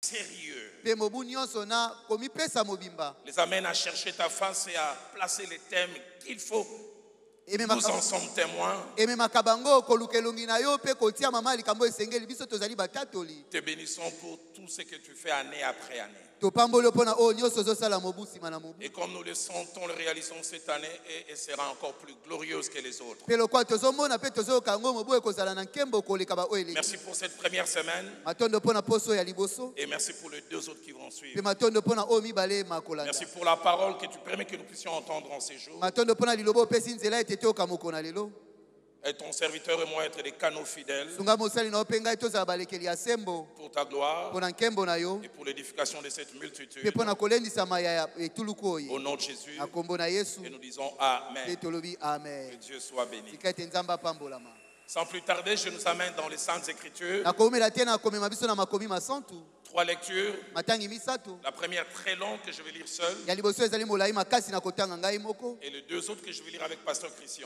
sérieux. Les amène à chercher ta face et à placer les thèmes qu'il faut. Nous en sommes témoins. Te bénissons pour tout ce que tu fais année après année. Et comme nous le sentons, le réalisons cette année et sera encore plus glorieuse que les autres. Merci pour cette première semaine. Et merci pour les deux autres qui vont suivre. Merci pour la parole que tu permets que nous puissions entendre en ces jours. Et ton serviteur et moi être des canaux fidèles pour ta gloire et pour l'édification de cette multitude. Au nom de Jésus, et nous disons Amen. Que Dieu soit béni. Sans plus tarder, je nous amène dans les Saintes Écritures. 3 lectures. La première très longue que je vais lire seul. Et les deux autres que je vais lire avec Pasteur Christian.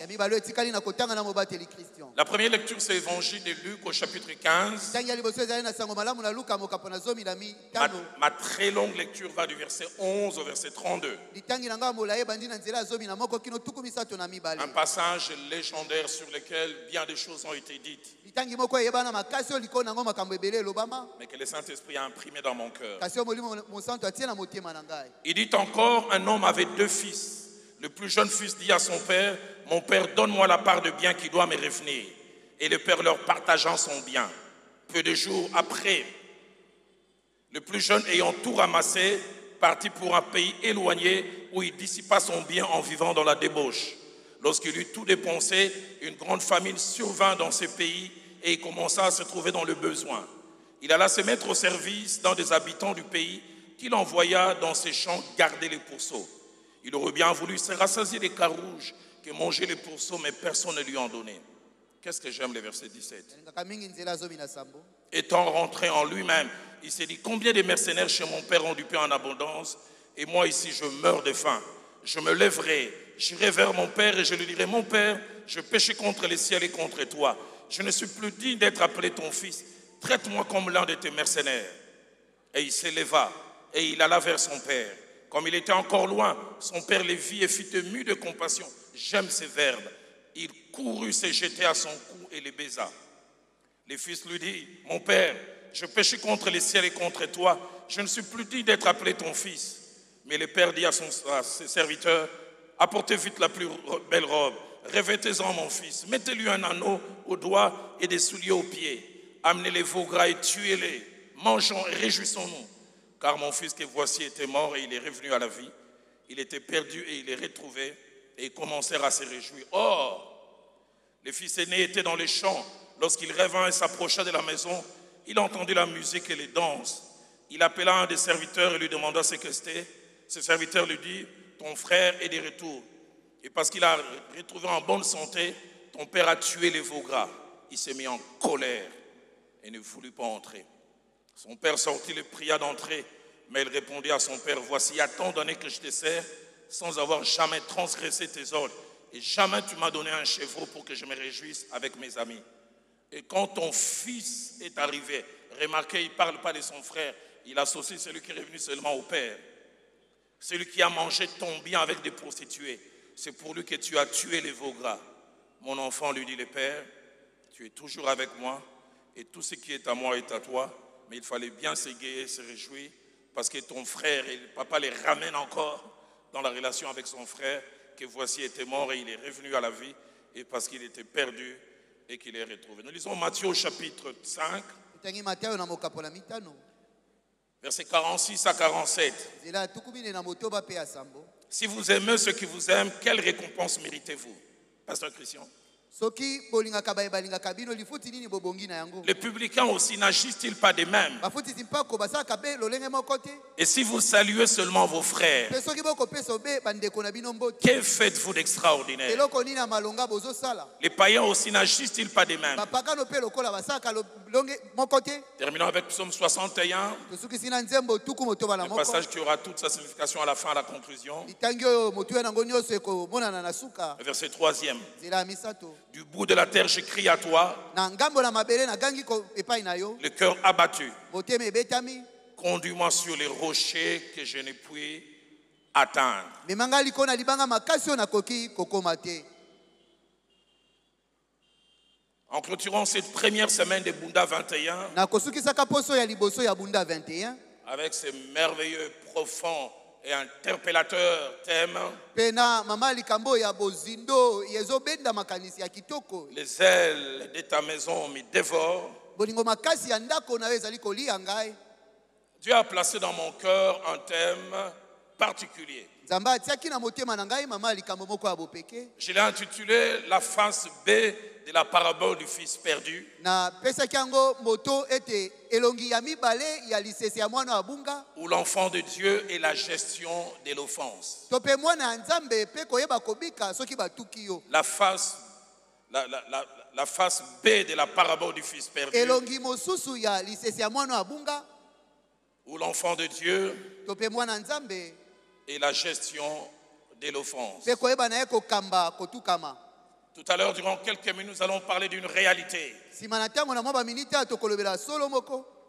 La première lecture, c'est l'évangile de Luc au chapitre 15. Ma très longue lecture va du verset 11 au verset 32. Un passage légendaire sur lequel bien des choses ont été dites. Mais que le Saint-Esprit a imprimé dans mon cœur. Il dit encore, un homme avait 2 fils. Le plus jeune fils dit à son père, mon père, donne-moi la part de bien qui doit me revenir. Et le père leur partageant son bien. Peu de jours après, le plus jeune ayant tout ramassé, partit pour un pays éloigné où il dissipa son bien en vivant dans la débauche. Lorsqu'il eut tout dépensé, une grande famine survint dans ce pays et il commença à se trouver dans le besoin. Il alla se mettre au service d'un des habitants du pays qu'il envoya dans ses champs garder les pourceaux. Il aurait bien voulu se rassasier des carouges que mangeaient les pourceaux, mais personne ne lui en donnait. Qu'est-ce que j'aime, le verset 17. Étant rentré en lui-même, il s'est dit, combien de mercenaires chez mon père ont du pain en abondance, et moi ici je meurs de faim. Je me lèverai, j'irai vers mon père et je lui dirai, mon père, je péchais contre le ciel et contre toi. Je ne suis plus digne d'être appelé ton fils. Traite-moi comme l'un de tes mercenaires. Et il s'éleva et il alla vers son père. Comme il était encore loin, son père le vit et fut ému de compassion. J'aime ces verbes. Il courut se jeter à son cou et le baisa. Le fils lui dit, mon père, je péchais contre le ciel et contre toi. Je ne suis plus digne d'être appelé ton fils. Mais le père dit à ses serviteurs, apportez vite la plus belle robe. Revêtez-en mon fils. Mettez-lui un anneau au doigt et des souliers aux pieds. Amenez les veaux gras et tuez-les. Mangeons et réjouissons-nous. Car mon fils que voici était mort et il est revenu à la vie. Il était perdu et il est retrouvé. Et ils commencèrent à se réjouir. Or, le fils aîné était dans les champs. Lorsqu'il revint et s'approcha de la maison, il entendit la musique et les danses. Il appela un des serviteurs et lui demanda ce que c'était. Ce serviteur lui dit, ton frère est de retour. Et parce qu'il a retrouvé en bonne santé, ton père a tué les veaux gras. Il s'est mis en colère et ne voulut pas entrer. Son père sortit, le pria d'entrer, mais il répondit à son père, voici, il y a tant d'années que je te sers, sans avoir jamais transgressé tes ordres, et jamais tu m'as donné un chevreau pour que je me réjouisse avec mes amis. Et quand ton fils est arrivé, remarquez, il ne parle pas de son frère, il associe celui qui est revenu seulement au père. Celui qui a mangé ton bien avec des prostituées, c'est pour lui que tu as tué les veaux gras. Mon enfant, lui dit le père, tu es toujours avec moi, et tout ce qui est à moi est à toi, mais il fallait bien s'égayer et se réjouir, parce que ton frère et le papa les ramènent encore dans la relation avec son frère, que voici était mort et il est revenu à la vie, et parce qu'il était perdu et qu'il est retrouvé. Nous lisons Matthieu au chapitre 5, versets 46 à 47. Si vous aimez ceux qui vous aiment, quelle récompense méritez-vous? Pasteur Christian. Les publicains aussi n'agissent-ils pas de même? Et si vous saluez seulement vos frères, que faites-vous d'extraordinaire? Les païens aussi n'agissent-ils pas de même? Terminons avec Psaume 61, le passage qui aura toute sa signification à la fin, à la conclusion. Verset 3e. Du bout de la terre, je crie à toi, le cœur abattu. Conduis-moi sur les rochers que je ne puis atteindre. En clôturant cette première semaine de Bunda 21, avec ce merveilleux, profond et interpellateur thème, les ailes de ta maison me dévorent. Dieu a placé dans mon cœur un thème particulier. Je l'ai intitulé la face B de la parabole du fils perdu. Où l'enfant de Dieu est la gestion de l'offense. La face B de la parabole du fils perdu. Où l'enfant de Dieu est la gestion de l'offense. Tout à l'heure, durant quelques minutes, nous allons parler d'une réalité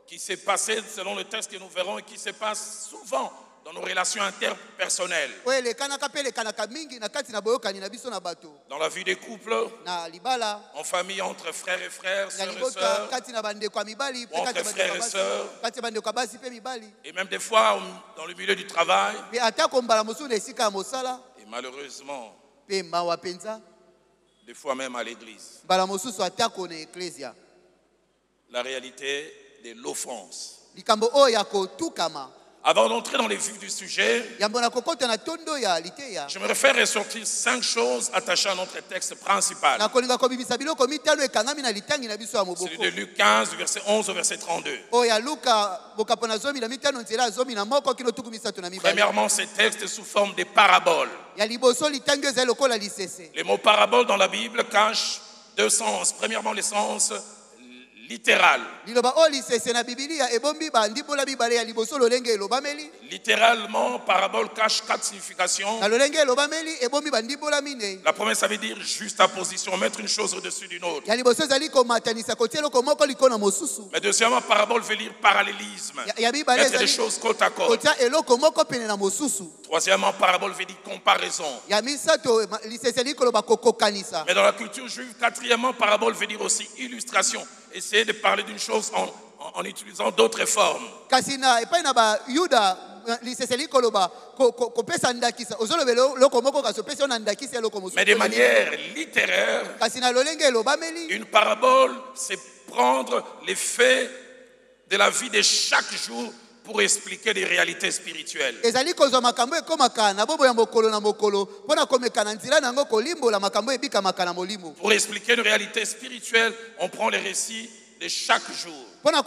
qui s'est passée selon le texte que nous verrons et qui se passe souvent dans nos relations interpersonnelles. Dans la vie des couples, en famille, entre frères et frères, sœurs et sœurs, ou entre frères et sœurs, et même des fois dans le milieu du travail, et malheureusement, des fois même à l'église. La réalité de l'offense. Avant d'entrer dans les vifs du sujet, je me réfère ressortir 5 choses attachées à notre texte principal. Celui de Luc 15, verset 11 au verset 32. Premièrement, ce texte est sous forme de paraboles. Les mots parabole dans la Bible cachent 2 sens. Premièrement, le sens littéral. Littéralement, parabole cache 4 significations. La première, ça veut dire juxtaposition, mettre une chose au-dessus d'une autre. Mais deuxièmement, parabole veut dire parallélisme, mettre des choses côte à côte. Troisièmement, parabole veut dire comparaison. Mais dans la culture juive, quatrièmement, parabole veut dire aussi illustration. Essayer de parler d'une chose en utilisant d'autres formes. Mais de manière littéraire, une parabole, c'est prendre les faits de la vie de chaque jour pour expliquer des réalités spirituelles. Pour expliquer une réalité spirituelle, on prend les récits de chaque jour. Un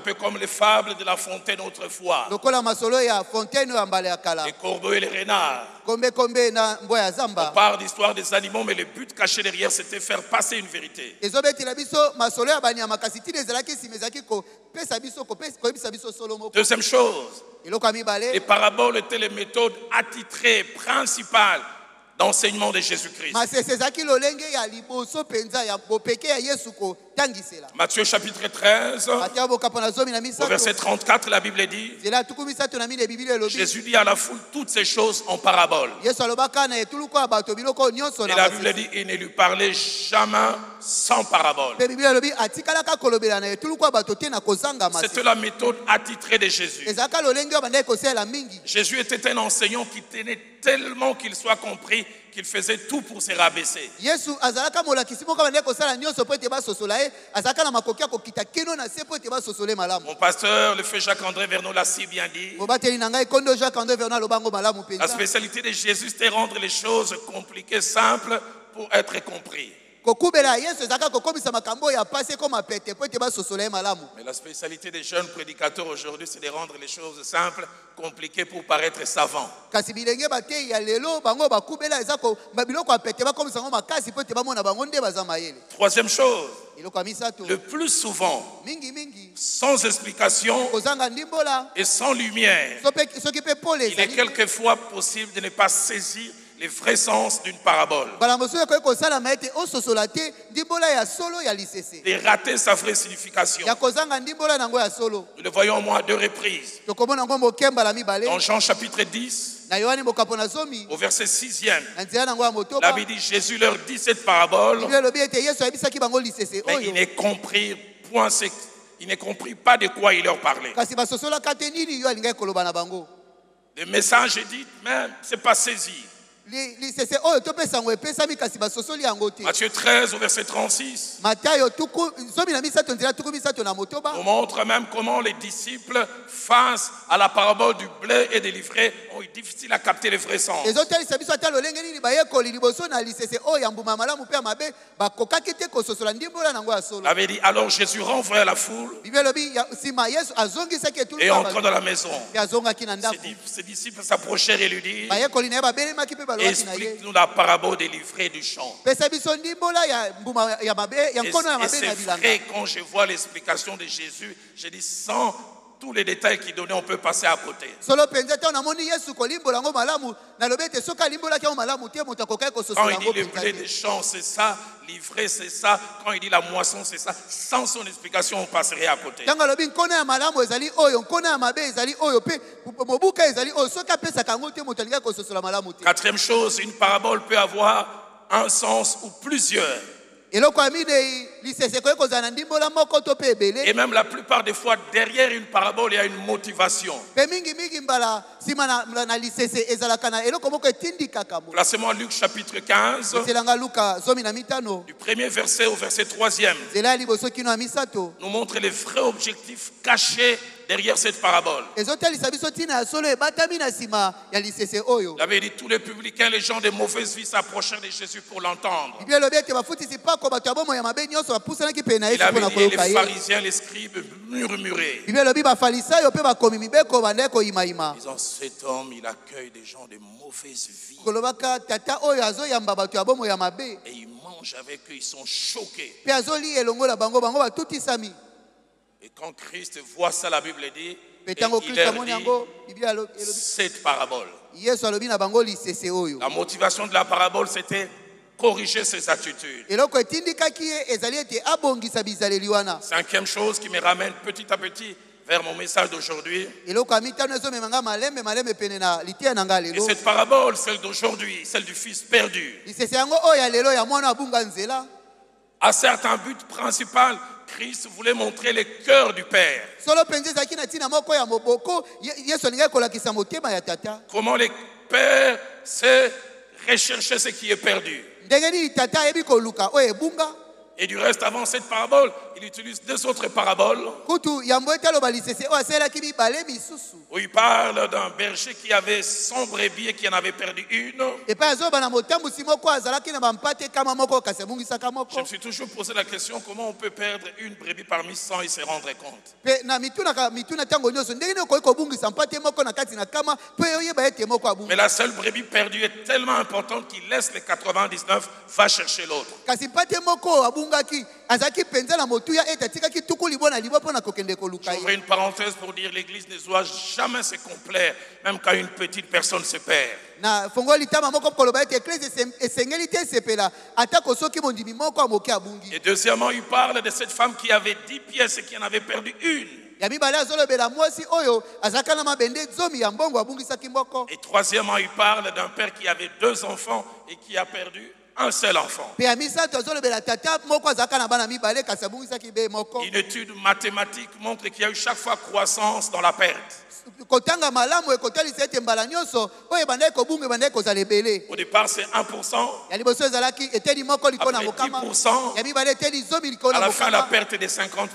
peu comme les fables de la fontaine autrefois. Les corbeaux et les renards. On parle d'histoire des animaux, mais le but caché derrière, c'était faire passer une vérité. Deuxième chose, les paraboles étaient les méthodes attitrées principales d'enseignement de Jésus-Christ. Matthieu chapitre 13, au verset 34, la Bible dit, Jésus dit à la foule toutes ces choses en parabole. Et la Bible dit, il ne lui parlait jamais sans parabole. C'était la méthode attitrée de Jésus. Jésus était un enseignant qui tenait tellement qu'il soit compris qu'il faisait tout pour se rabaisser. Mon pasteur, le frère Jacques-André Vernon, l'a si bien dit. La spécialité de Jésus, c'était rendre les choses compliquées simples pour être compris. Mais la spécialité des jeunes prédicateurs aujourd'hui, c'est de rendre les choses simples, compliquées pour paraître savants. Troisième chose, le plus souvent, sans explication et sans lumière, il est quelquefois possible de ne pas saisir les vrais sens d'une parabole. Et rater sa vraie signification. Nous le voyons au moins à 2 reprises. Dans Jean chapitre 10, au verset 6e, la Bible dit, Jésus leur dit cette parabole, mais ils ne comprirent point il ne comprit pas de quoi il leur parlait. Le message est dit, mais ce n'est pas saisi. Matthieu 13 au verset 36 nous montre même comment les disciples face à la parabole du blé et des livrets ont eu difficile à capter les vrais sens. Avait dit, alors Jésus renvoya la foule et entra dans la maison. Ses disciples s'approchèrent et lui dirent, explique-nous la parabole des livrets du champ. Et c'est vrai, quand je vois l'explication de Jésus, je dis sans tous les détails qu'il donnait, on peut passer à côté. Quand il dit le blé des champs, c'est ça, livret, c'est ça. Quand il dit la moisson, c'est ça. Sans son explication, on passerait à côté. Quatrième chose, une parabole peut avoir un sens ou plusieurs. Et même la plupart des fois, derrière une parabole, il y a une motivation. Placez-moi Luc chapitre 15, du premier verset au verset 3e, nous montre les vrais objectifs cachés derrière cette parabole. Il avait dit, tous les publicains, les gens de mauvaise vie s'approchèrent de Jésus pour l'entendre. Il avait dit, les pharisiens, les scribes murmuraient. Disant, cet homme, il accueille des gens de mauvaise vie. Et il mange avec eux, ils sont choqués. Et quand Christ voit ça, la Bible dit, et il leur dit cette parabole. La motivation de la parabole, c'était corriger ses attitudes. Cinquième chose qui me ramène petit à petit vers mon message d'aujourd'hui. Et cette parabole, celle d'aujourd'hui, celle du fils perdu, a certain but principal. Christ voulait montrer le cœur du Père. Comment le Père sait rechercher ce qui est perdu. Et du reste, avant cette parabole, il utilise 2 autres paraboles où il parle d'un berger qui avait 100 brebis et qui en avait perdu une. Je me suis toujours posé la question, comment on peut perdre une brebis parmi 100 et se rendre compte. Mais la seule brebis perdue est tellement importante qu'il laisse les 99, va chercher l'autre. J'ouvre une parenthèse pour dire l'église ne doit jamais se complaire, même quand une petite personne se perd. Et deuxièmement, il parle de cette femme qui avait 10 pièces et qui en avait perdu une. Et troisièmement, il parle d'un père qui avait 2 enfants et qui a perdu un seul enfant. Une étude mathématique montre qu'il y a eu chaque fois croissance dans la perte. Au départ, c'est 1%. Après 10%. À la fin, la perte est de 50%.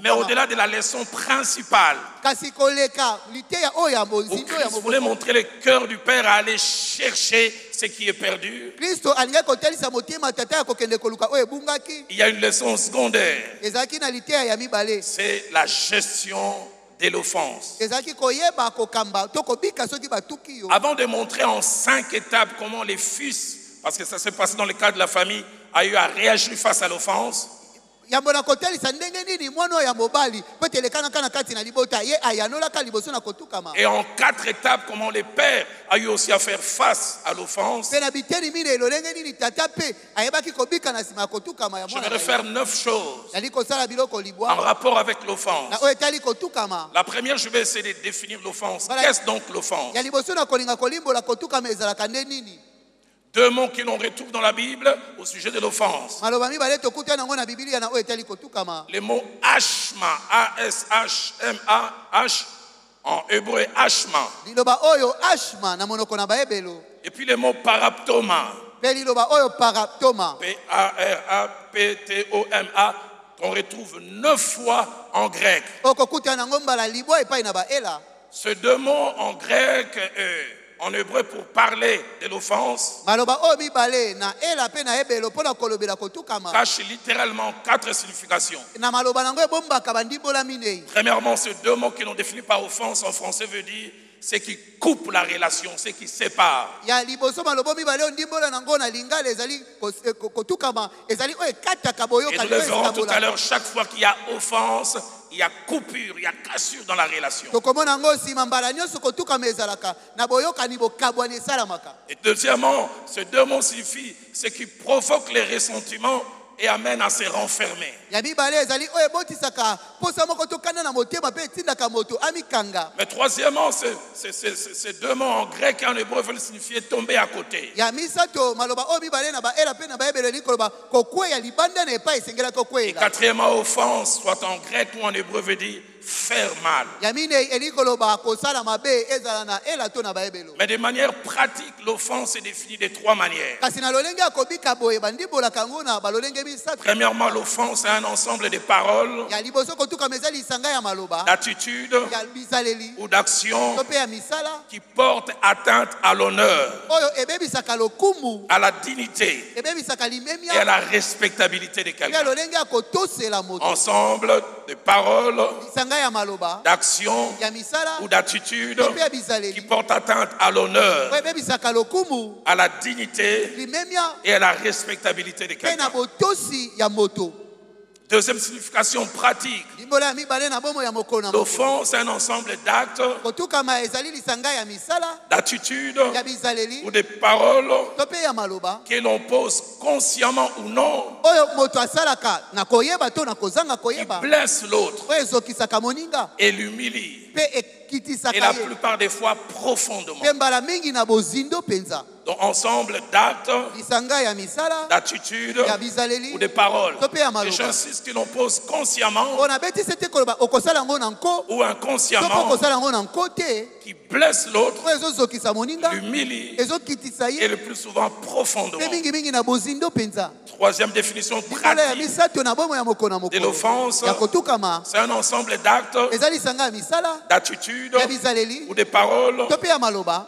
Mais au-delà de la leçon principale, Christ voulait montrer le cœur du Père à aller chercher ce qui est perdu. Il y a une leçon secondaire. C'est la gestion de l'offense. Avant de montrer en 5 étapes comment les fils, parce que ça s'est passé dans le cadre de la famille, a eu à réagir face à l'offense, yambo na kotelisa ndenge nini mwana ya mobali petelekana kana kati na libota ye ayanola ka liboso na kotukama. Et en 4 étapes, comment le père a eu aussi à faire face à l'offense. Pe na biteni mine lolenge nini tata pe ayebaki kobika na sima kotukama ya Je mwana. vais refaire 9 choses Yali kosala biloko en libwa. rapport avec l'offense. Na oyetali kotukama. La première, je vais essayer de définir l'offense. Qu'est-ce donc l'offense? Ya liboso na kolinga kolimbola kotukama ezalaka nde nini? 2 mots que l'on retrouve dans la Bible au sujet de l'offense. Maloba mibale tokuta nango na Biblia na oyetali kotukama. Le mot ashma, A-S-H-M-A, H, en hébreu ashma. Liloba oyo ashma na monoko na baebelo. Et puis le mot paraptoma, Pe liloba oyo paraptoma. P-A-R-A-P-T-O-M-A, qu'on retrouve 9 fois en grec. Okokuta nango mbala libwa epai na baela. Ces 2 mots en grec, en hébreu pour parler de l'offense, Maloba oyo mibale na ela pe na ebelo pona kolobela kotukama. cache littéralement 4 significations. Na maloba nango ebombaka bandimbola minei. Premièrement, ces 2 mots qui l'on définit par offense en français veut dire ce qui coupe la relation, ce qui sépare. Ya liboso maloba mibale ndimbola nango na lingala ezali kotukama ezali oyo kataka boyo Et nous le verrons tout à l'heure, chaque fois qu'il y a offense, il y a coupure, il y a cassure dans la relation. tokomona ngo sima mbala nyonso kotukama ezalaka na boyokani bokabwani esalamaka. Et deuxièmement, ces 2 mots signifient ce qui provoque les ressentiments et amène à se renfermer. Ya mibale ezali oyo ebotisaka posa moko tokana na motema pe etindaka moto amikanga. Mais troisièmement, ces 2 mots en grec et en hébreu veulent signifier tomber à côté. Ya misato maloba oyo mibale na baela pe na baebelo elikoloba kokweya libanda na epai esengelaka Et kokweyela. quatrièmement, offense, soit en grec ou en hébreu, veut dire faire mal. Ya minei elikoloba kosala mabe ezala na ela to na baebelo. Mais de manière pratique, l'offense est définie de 3 manières. Kasi na lolenge ya kobika boye bandimbolaka ngo na balolenge misato. Premièrement, l'offense est un ensemble de paroles, Ya liboso kotukama ezali lisanga ya maloba d'attitudes ya bisaleli ou d'actions to pe ya misala qui portent atteinte à l'honneur, oyo ebebisaka lokumu à la dignité ebebisaka et à limemia la respectabilité de ya quelqu'un. lolenge ya kotosela moto. Ensemble de paroles, Lisanga ya maloba d'actions ya misala ou d'attitudes to pe ya qui bisaleli portent atteinte à l'honneur, oyo ebebisaka lokumu à la dignité limemia et à la respectabilité de pe na quelqu'un. botosi ya moto. Deuxième signification pratique, Limbola ya mibale na bomo ya mokolo na mokolo. l'offense est un ensemble d'actes, Kotukama ezali lisanga ya misala d'attitudes ya bisaleli ou de paroles to pe ya maloba que l'on pose consciemment ou non oyo moto asalaka na koyeba to na kozanga qui koyeba blessent l'autre oyo ezokisaka moninga et l'humilient, pe et ekitisaka la ye plupart des fois profondément. pe mbala mingi na bozindo penza. Donc ensemble d'actes, Lisanga ya misala d'attitudes ya bizaleli ou de paroles. to pe ya Et maloba j'insiste que l'on pose consciemment ona beti sete koloba okosala ngo na nko ou to inconsciemment okosala ngo na nko te qui blesse l'autre, oyo ezozokisa moninga l'humilie ezokitisa et ye le plus souvent pe profondément. mingimingi na bozindo penza. Troisième définition Likolo ya pratique misato na bomo ya mokolo na de mokolo l'offense, ya kotukama c'est un ensemble d'actes, eza lisanga ya misala d'attitudes ya bizaleli ou de paroles to pe ya maloba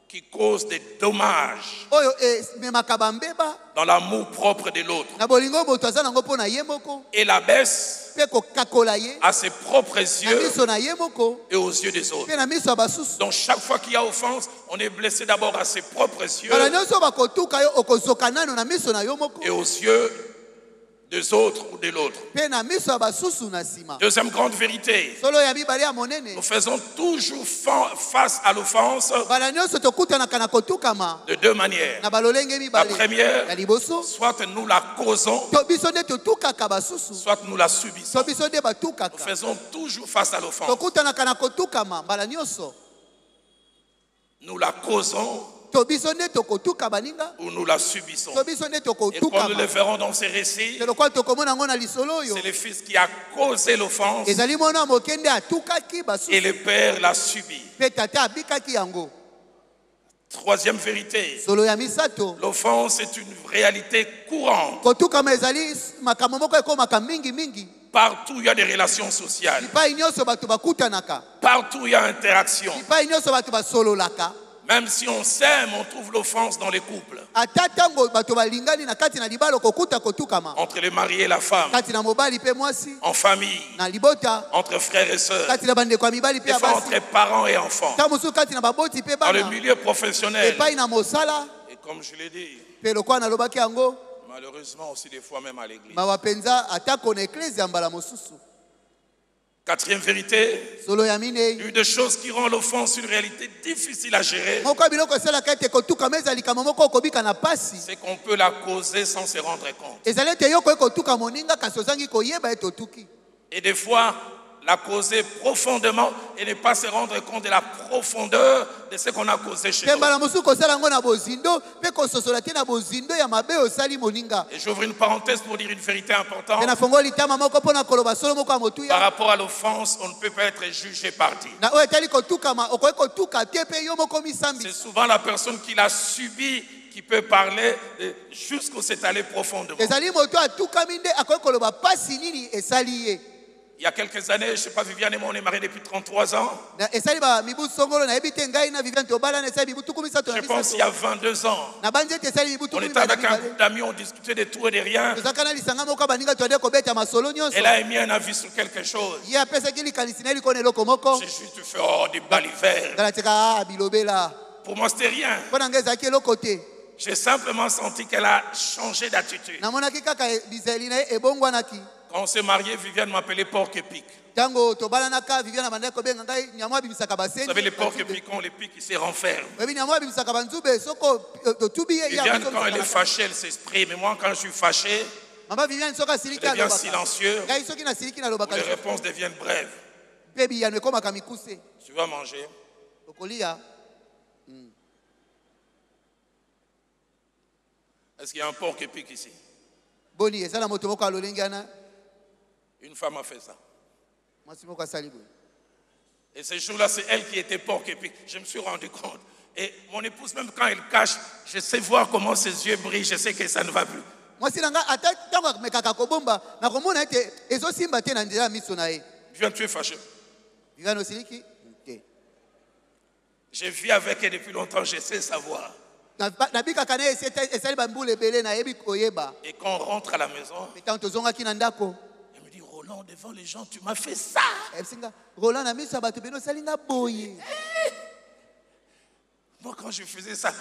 qui causent des dommages oyo ememaka bambeba dans l'amour propre de l'autre na bolingo moto aza nango mpo na ye moko et l'abaisse mpe kokakola ye à ses propres na yeux miso na ye moko et aux yeux des autres. mpe na miso ya basusu. Donc chaque fois qu'il y a offense, on est blessé d'abord à ses propres yeux Kala nyonso bakotuka yo okozoka nano na miso na yo moko et aux yeux des autres ou de l'autre. mpe na miso ya basusu na nsima. Deuxième grande vérité, Solo ya mibale ya monene nous faisons toujours face à l'offense bala nyonso tokutanaka na kotukama de 2 manières. na balolenge La mibale. première, Ya liboso soit nous la causons, to biso nde totukaka basusu soit nous la subissons. to biso nde Nous batukaka faisons toujours face à l'offense. tokutanaka na kotukama mbala nyonso Nous la causons to biso nde tokotuka baninga ou nous la subissons. to biso nde Et comme nous le tokotukama. verrons dans ces récits, te lokola tokomona yango na lisolo oyo c'est le fils qui a causé l'offense ezali mwana ya moke nde atukaki basusu et le père l'a subi. mpe tata abikaki yango. Troisième vérité, Solo ya misato l'offense est une réalité courante. kotukama ezali makambo moko ekomaka mingi mingi Partout où il y a des relations sociales, bipai nyonso bato bakutanaka partout où il y a interaction, bipai nyonso bato basololaka même si on s'aime, on trouve l'offense dans les couples, ata ntango bato balingani na kati na libala kokuta kotukama entre le mari et la femme, kati na mobali mpe mwasi en famille, na libota entre frères et sœurs, kati na bandeko ya mibali mpe des ya fois basi entre parents et enfants, ntango mosusu kati na baboti mpe dans le bana milieu professionnel. epai na mosala Et comme je l'ai dit, mpe lokola nalobaki yango Malheureusement aussi des fois même à l'église. mawa penza atako na eklezia mbala mosusu. Quatrième vérité, Solo ya minei. une des choses qui rend l'offense une réalité difficile à gérer, Moko biloko sala kete kotuka meza likama moko kobika na pasi. c'est qu'on peut la causer sans se rendre compte. Ezali te yoko kotuka moninga kasi ozangi koyeba ete otuki. Et des fois, la causer profondément et ne pas se rendre compte de la profondeur de ce qu'on a causé chez nous. Mbala mosusu kosala ngo na bozindo pe kososola te na bozindo ya mabe osali moninga. Et j'ouvre une parenthèse pour dire une vérité importante. Pe na fongoli tama moko pona koloba solo moko ya motuya. Par rapport à l'offense, on ne peut pas être jugé parti. Na oyo etali kotuka ma okoki kotuka te pe yo moko misambi. C'est souvent la personne qui l'a subi qui peut parler jusqu'où c'est allé profondément. Ezali moto atukami nde akoki koloba pasi nini esali ye. Il y a quelques années, je ne sais pas, Viviane et moi, on est mariés depuis 33 ans. Esali ba mibu songolo na ebite ngai na Viviane tobala na esali mibu tukumi sato na Je pense qu'il y a 22 ans. na banze te esali mibu On tukumi était avec un groupe d'amis, on discutait de tout et de rien. tozaka na lisanga moko baninga twade kobeta masolo nyonso. Elle a émis un avis sur quelque chose. Ye apesaki likanisi na ye likona eloko moko. J'ai juste fait, oh, des balivers. Ngala tika bilobela. Pour moi, c'était rien. Mpona ngai ezalaki eloko te. J'ai simplement senti qu'elle a changé d'attitude. Namonaki kaka bizali na ye ebongwanaki. Quand on s'est mariés, Viviane m'appelait porc épic. Tango tobalanaka Viviane abandaki kobenga ngai nyamwa abimisaka Vous baseni. savez, les porcs épics, on les pique, ils se renferment. Oyebi nyamwa abimisaka banzube soko totubi ye Viviane, quand elle est fâchée, elle s'exprime. Mais moi, quand je suis fâché, Mama Viviane soka siliki je deviens alobaka. silencieux. Ngai soki na siliki na lobaka. Les réponses deviennent brèves. Pe biyano ekomaka mikuse. Tu vas manger. Okolia. Est-ce qu'il y a un porc épic ici? Boni ezala moto moko alolengi ana. Une femme a fait ça. Mwasi moko asali boye. Et ce jour-là, c'est elle qui était porc épic. Je me suis rendu compte. Et mon épouse, même quand elle cache, je sais voir comment ses yeux brillent. Je sais que ça ne va plus. Mwasi nanga ata tango mekaka kobomba na komona ete ezosimba te na nzela miso na ye. Viens, tu es fâché. Viviane osiliki te. Je vis avec elle depuis longtemps, je sais savoir. Nabikaka na ye esali bambula ebele na yebi koyeba. Et quand on rentre à la maison, Mais tant tozongaki na ndako. elle me dit, Roland, devant les gens, tu m'as fait ça. Ebisinga Roland na miso ya bato beno osali nga boye. Moi, quand je faisais ça,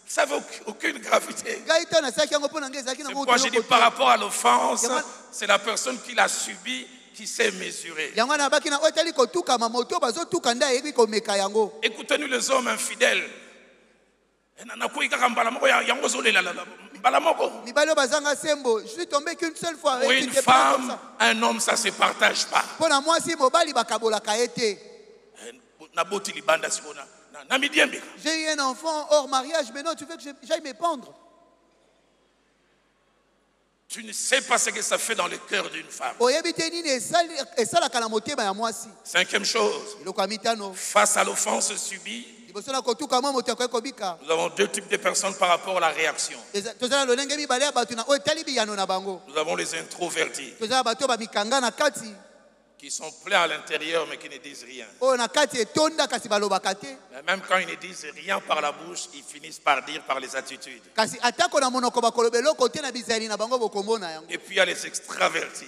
ça n'avait aucune gravité. Ngai ta nasalaki yango mpo na ngai ezalaki C'est nango pourquoi je dis par rapport à l'offense, Yaman- c'est la personne qui l'a subi qui s'est mesurée. yango na baki na oyo etali kotukama moto bazotuka nde ayebi komeka yango. Écoutez-nous les hommes infidèles. Nakoyi kaka mbala moko yango ozolela mbala moko. Mibali oyo bazanga sembo, je suis tombé qu'une seule fois. Pour Et une tu t'es pas comme femme, ça. un homme, ça se partage pas. Mpo na mwasi mobali bakabolaka ye te. Naboti libanda sikona. Na midiembe. J'ai eu un enfant hors mariage, mais non, tu veux que j'aille me pendre. Tu ne sais pas ce que ça fait dans le cœur d'une femme. Oyebi te nini esalaka na motema ya mwasi. Cinquième chose, Eloko ya mitano. face à l'offense subie, Liboso na kotuka mwa moto akoki kobika. nous avons deux types de personnes par rapport à la réaction. Tozala lolenge mibale ya bato na oyo etali biyano na bango. Nous avons les introvertis Tozala bato oyo bamikanga na kati. qui sont pleins à l'intérieur mais qui ne disent rien. Oyo na kati etonda kasi balobaka te. Mais même quand ils ne disent rien par la bouche, ils finissent par dire par les attitudes. Kasi atako na monoko bakoloba eloko te na bizali na bango bokomona yango. Et puis il y a les extravertis.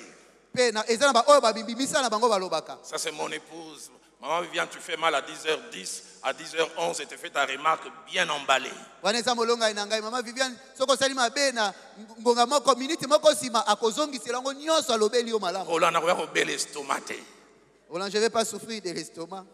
Pe na eza na ba oyo babibimisa na bango balobaka. Ça c'est mon épouse. Maman Viviane, tu fais mal à 10h10, à 10h11, et te fait ta remarque bien emballée. Wana eza molonga na ngai mama Viviane soko sali mabe na ngonga moko minute moko sima akozongisela ngo nyonso alobeli yo malamu. Roland a ouvert au bel estomac. Roland, je vais pas souffrir de l'estomac.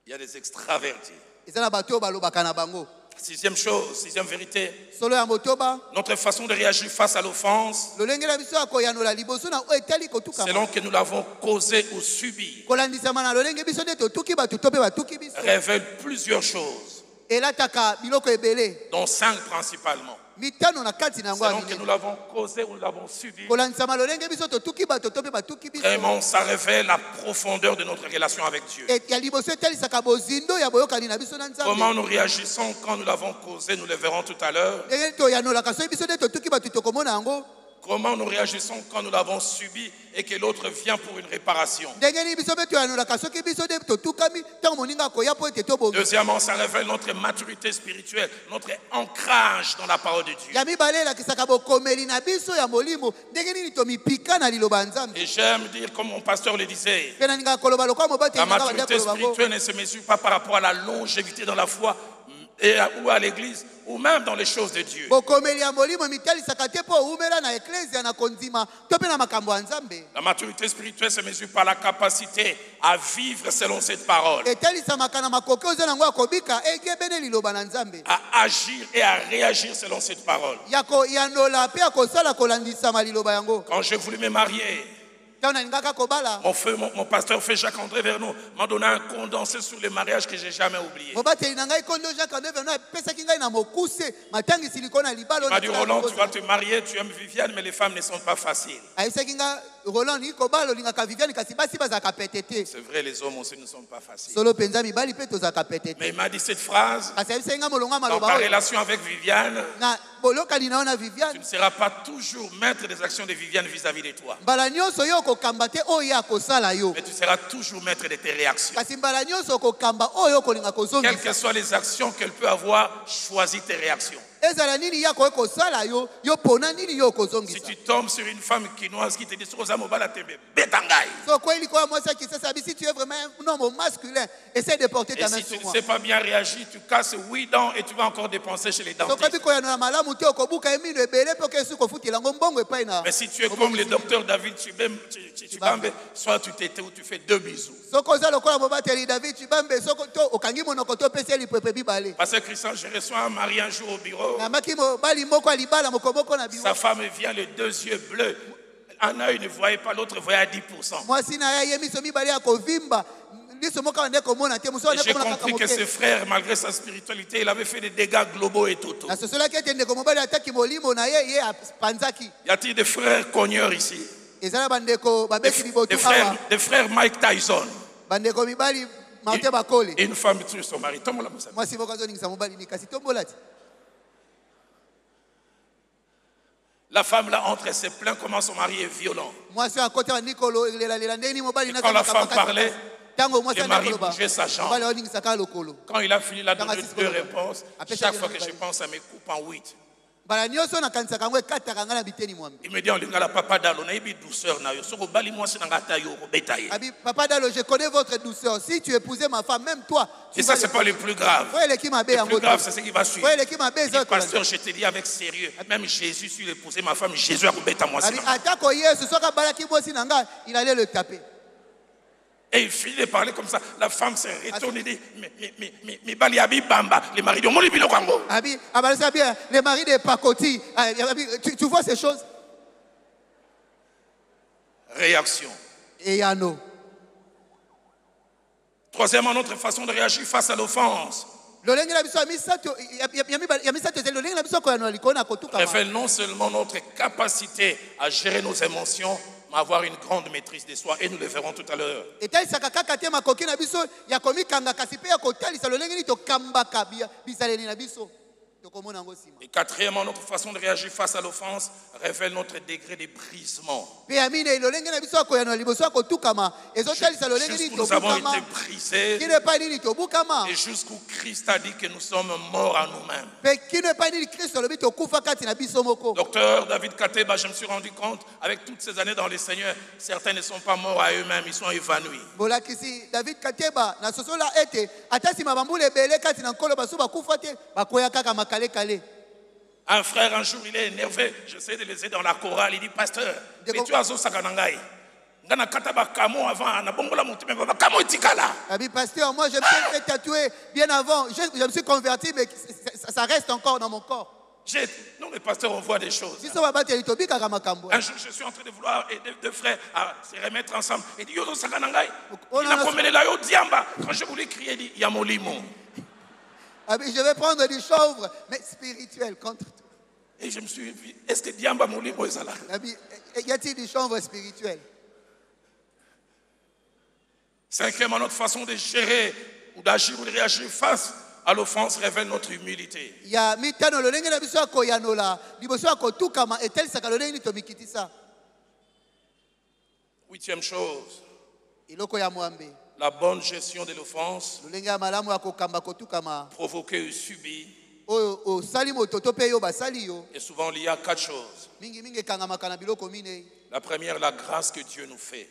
Il y a des extravertis. Eza na bato oyo balobaka na bango. Sixième chose, sixième vérité, Solo ya motoba notre façon de réagir face à l'offense, lolenge na biso ya koyanola liboso na oyo etali kotuka. selon que nous l'avons causé ou subi, Kolandisama na lolenge biso nde totuki bato to mpe batuki biso. révèle plusieurs choses, Elataka biloko ebele. dont 5 principalement. Mitano na kati na yango ya Selon que minene. nous l'avons causé ou nous l'avons subi, Kolandisama lolenge biso totuki bato to mpe batuki biso. vraiment, ça révèle la profondeur de notre relation avec Dieu. Et ya liboso etalisaka bozindo ya boyokani na biso na Nzambe. Comment nous réagissons quand nous l'avons causé, nous le verrons tout à l'heure. Ndenge toyanolaka soki biso nde totuki bato tokomona yango. Comment nous réagissons quand nous l'avons subi et que l'autre vient pour une réparation. Ndenge nini biso mpe toyanolaka soki biso nde totukami ntango moninga akoya mpo ete tobongi. Deuxièmement, ça révèle notre maturité spirituelle, notre ancrage dans la parole de Dieu. Ya mibale elakisaka bokomeli na biso ya molimo ndenge nini tomipika na liloba ya Nzambe. Et j'aime dire, comme mon pasteur le disait, Mpe na ningaka koloba lokwa mobati la ningaka bandia maturité koloba ngo. spirituelle ne se mesure pas par rapport à la longévité dans la foi, ou à l'église, ou même dans les choses de Dieu. La maturité spirituelle se mesure par la capacité à vivre selon cette parole, à agir et à réagir selon cette parole. Quand j'ai voulu me marier, mon pasteur fait Jacques-André Vernon m'a donné un condensé sur les mariages que je n'ai jamais oublié. Il m'a dit, Roland, tu vas te marier, tu aimes Viviane, mais les femmes ne sont pas faciles. C'est vrai, les hommes aussi ne sont pas faciles. Mais il m'a dit cette phrase, dans ta relation avec Viviane, tu ne seras pas toujours maître des actions de Viviane vis-à-vis de toi. Mais tu seras toujours maître de tes réactions. Quelles que soient les actions qu'elle peut avoir, choisis tes réactions. Si tu tombes sur une femme quinoise qui te dit si tu es vraiment un homme masculin, essaie de porter ta main sur moi. Si tu ne sais pas bien réagir, tu casses 8 dents et tu vas encore dépenser chez les dentistes. Mais si tu es comme le docteur David Chibambe, soit tu t'étais ou tu fais 2 bisous. Parce que Christian, je reçois un mari un jour au bureau. Sa femme vient les 2 yeux bleus. Un œil ne voyait pas, l'autre voyait à 10%. Et j'ai compris que ce frère, malgré sa spiritualité, il avait fait des dégâts globaux et totaux. Y a-t-il des frères cogneurs ici? Des frères Mike Tyson. Et une femme tue son mari. La femme là entre et se plaint comment son mari est violent. Et quand la femme parlait, le mari bougeait sa jambe. Quand il a fini, il a donné 2 réponses. Chaque fois que je pense, ça me coupe en 8. Il me dit, on dit, papa Dalo, on a eu douceur. Papa Dalo, je connais votre douceur. Si tu épousais ma femme, même toi. Et ça, c'est pas le plus grave. Le plus grave, c'est ce qui va suivre. Pasteur, je te dis avec sérieux, même Jésus, s'il épousait ma femme, Jésus a coupé à moi. Il allait le taper. Et il finit de parler comme ça. La femme s'est retournée et dit, mais Baliabi Bamba, les maris de Molibilo Kango. Les maris de Pakoti. Tu vois ces choses? Réaction. Et Yano. Troisièmement, notre façon de réagir face à l'offense révèle non seulement notre capacité à gérer nos émotions, mais avoir une grande maîtrise de soi, et nous le verrons tout à l'heure. Et quatrièmement, notre façon de réagir face à l'offense révèle notre degré de brisement. Nous avons été brisés et jusqu'où Christ a dit que nous sommes morts à nous-mêmes. Docteur David Kateba, je me suis rendu compte, avec toutes ces années dans le Seigneur, certains ne sont pas morts à eux-mêmes, ils sont évanouis. Un frère, un jour, il est énervé. J'essaie de les aider dans la chorale. Il dit, pasteur, mais tu as zo sakanangai. Ngana kataba kamo avant, na bongola mutume baba kamo itikala. Pasteur, moi je me suis fait tatouer bien avant. Je me suis converti, mais ça reste encore dans mon corps. Non, mais pasteur, on voit des choses. Un jour, je suis en train de vouloir aider 2 frères à se remettre ensemble. Il dit, yo sakanangai. Il a commené la yo diamba. Quand je voulais crier, il dit, yamolimo. Je vais prendre du chanvre, mais spirituel contre tout. Et je me suis dit, est-ce que Diamba Molimo est là? Y a-t-il du chanvre spirituel? Cinquièmement, notre façon de gérer ou d'agir ou de réagir face à l'offense révèle notre humilité. Huitième chose, la bonne gestion de l'offense provoquée ou subie est souvent liée à 4 choses. La première, la grâce que Dieu nous fait.